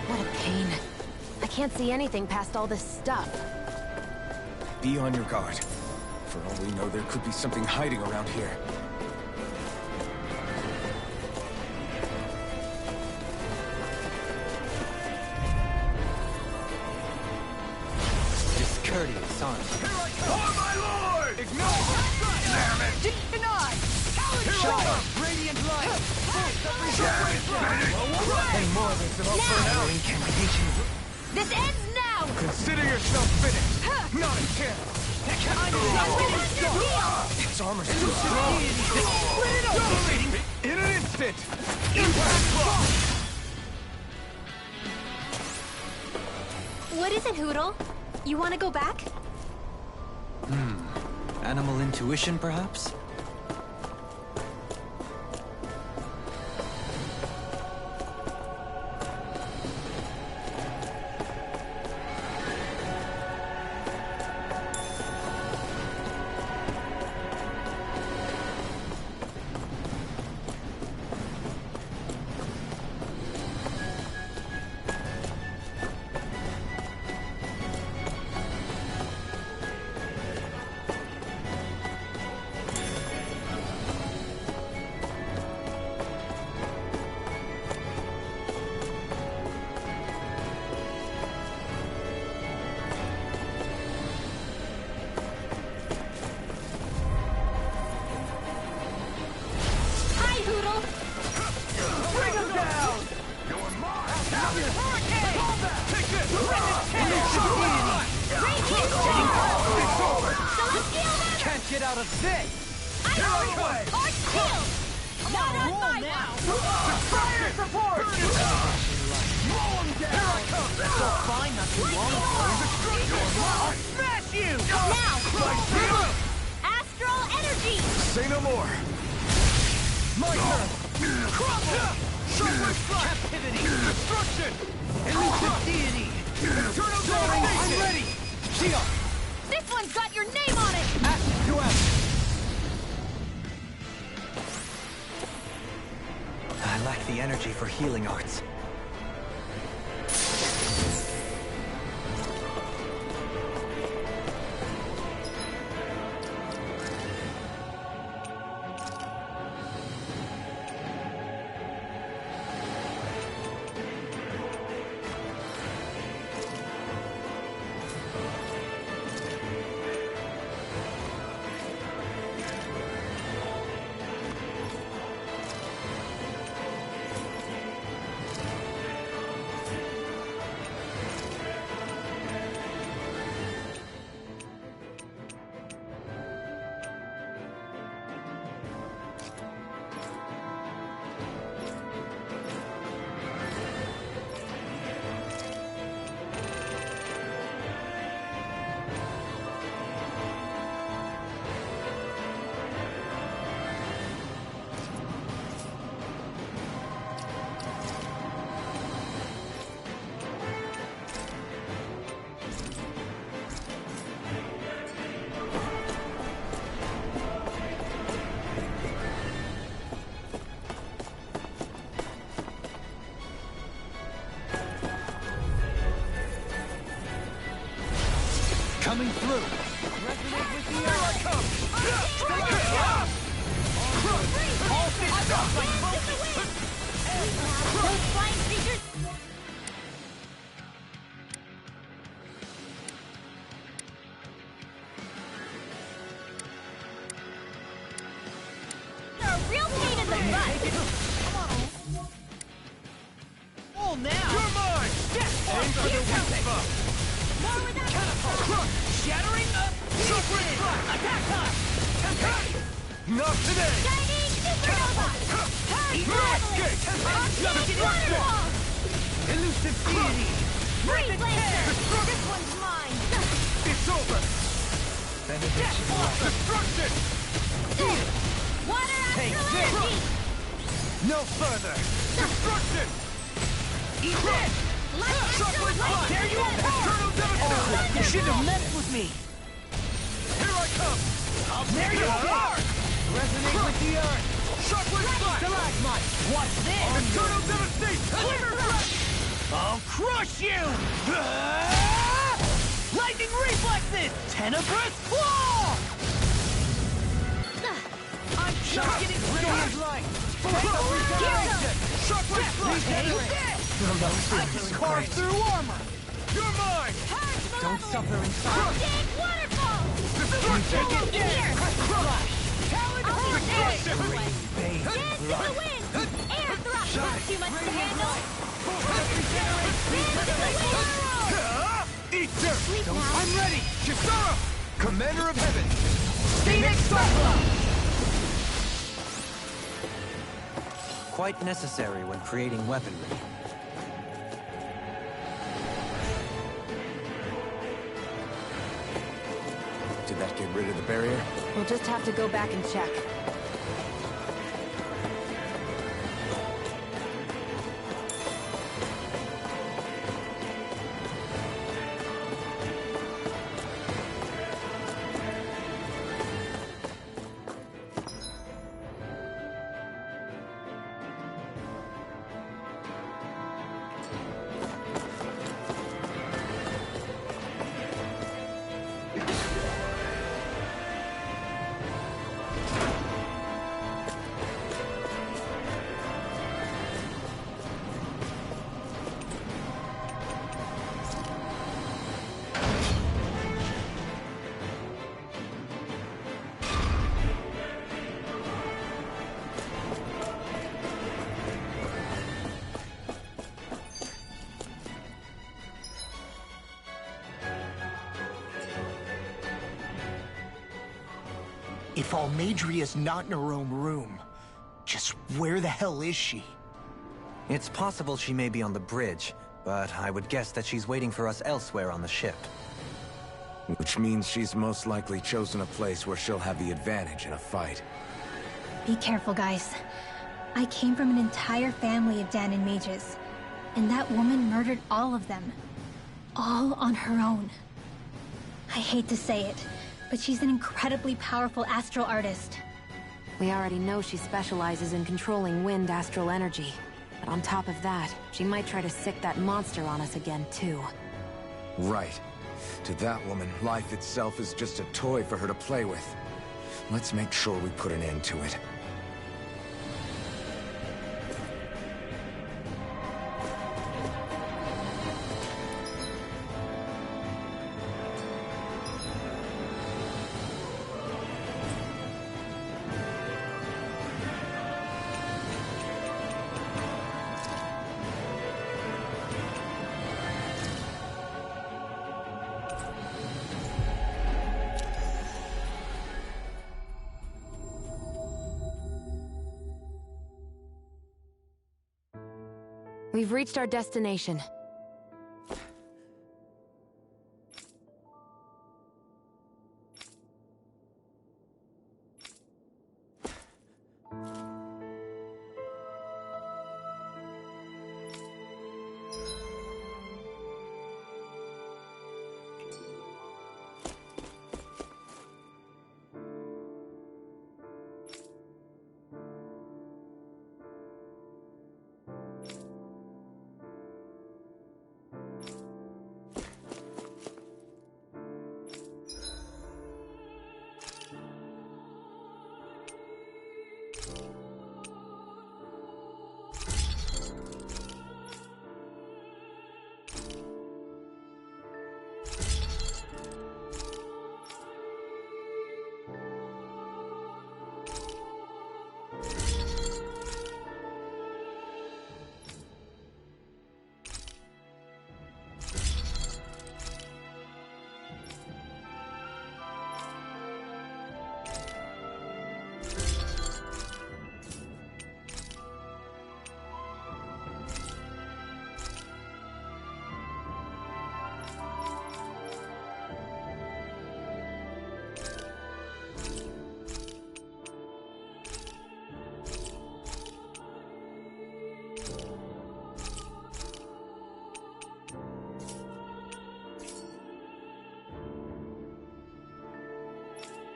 What a pain. I can't see anything past all this stuff. Be on your guard. For all we know, there could be something hiding around here. Discourteous, aren't you? Here I come! For my lord! Ignore! Damn it! Denied! Shine! Radiant light! Hey, more of this about for now. Incantation. This ends now! Consider yourself finished. Not a chance. Its armor's too strong. In an instant. Impact block. What is it, Hootle? You want to go back? Animal intuition, perhaps? Hi, Hootle! Bring him down! You're mine! Hurricane! Take this! It's over! Can't get out of this! Here I come! Hard shield! Not on my watch! Fire support! Blow him down! Here I come! So fine not too long ago. I'll smash you! Now! Astral energy! Say no more. My turn! Crumble! Shockwave strike! Captivity! Destruction! Elusive deity! Eternal I'm devastation! ready! Shion! This one's got your name on it! Acid to acid! I lack the energy for healing arts. Coming through! Resonate with the earth! I come! All fists off like Those flying creatures! They're a real pain in the butt! all now! You're mine! Aim for the weak spot! More with that! Crush! Shattering up! Shockwave strike! Attack time! Not today! Shining supernova! Escape! Waterfall! Elusive deity! Freeze Lancer! This one's mine! It's over! Benediction. Destruction! Water Take astral this! energy! No further! Destruction! Eat this! Light astral Shockwave light! strike! There you are! Eternal devastation! You shouldn't have messed with me! Here I come! There you are! Resonate with the earth! Shockwave strike! Stalagmite! What's this? Eternal devastation! I'll crush you! Lightning reflexes! Tenebrous claw! I'm just getting started! Light! Shockwave thrust! I can carve through armor! You're mine! Don't suffer in silence! Big waterfall! Destruction! Take it here! Crush! Talon Destruction! Dance to the wind! Air thrust! Not too much to handle! Eat dirt! Sleep now! I'm ready! Kisara! Commander of Heaven! Phoenix Cyclone! Quite necessary when creating weaponry. Did that get rid of the barrier? We'll just have to go back and check. If Almeidria's not in her own room, just where the hell is she? It's possible she may be on the bridge, but I would guess that she's waiting for us elsewhere on the ship. Which means she's most likely chosen a place where she'll have the advantage in a fight. Be careful, guys. I came from an entire family of Danon mages, and that woman murdered all of them. All on her own. I hate to say it, but she's an incredibly powerful astral artist. We already know she specializes in controlling wind astral energy. But on top of that, she might try to sick that monster on us again, too. Right. To that woman, life itself is just a toy for her to play with. Let's make sure we put an end to it. We've reached our destination.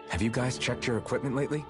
Have you guys checked your equipment lately?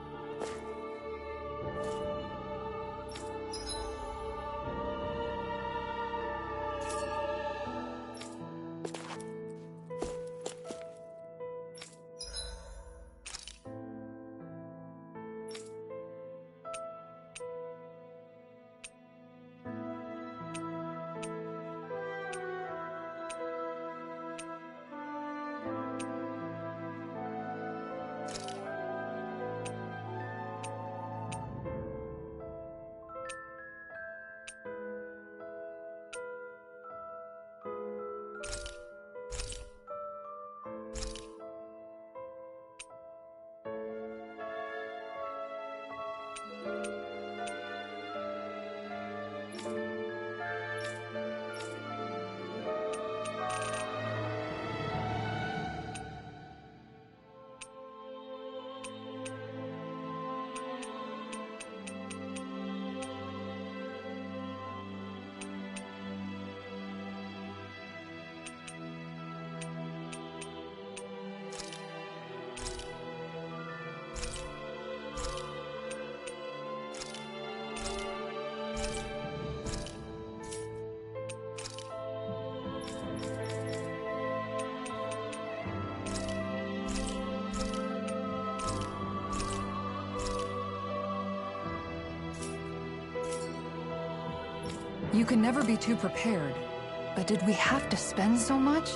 You can never be too prepared. But did we have to spend so much?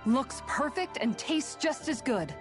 Looks perfect and tastes just as good.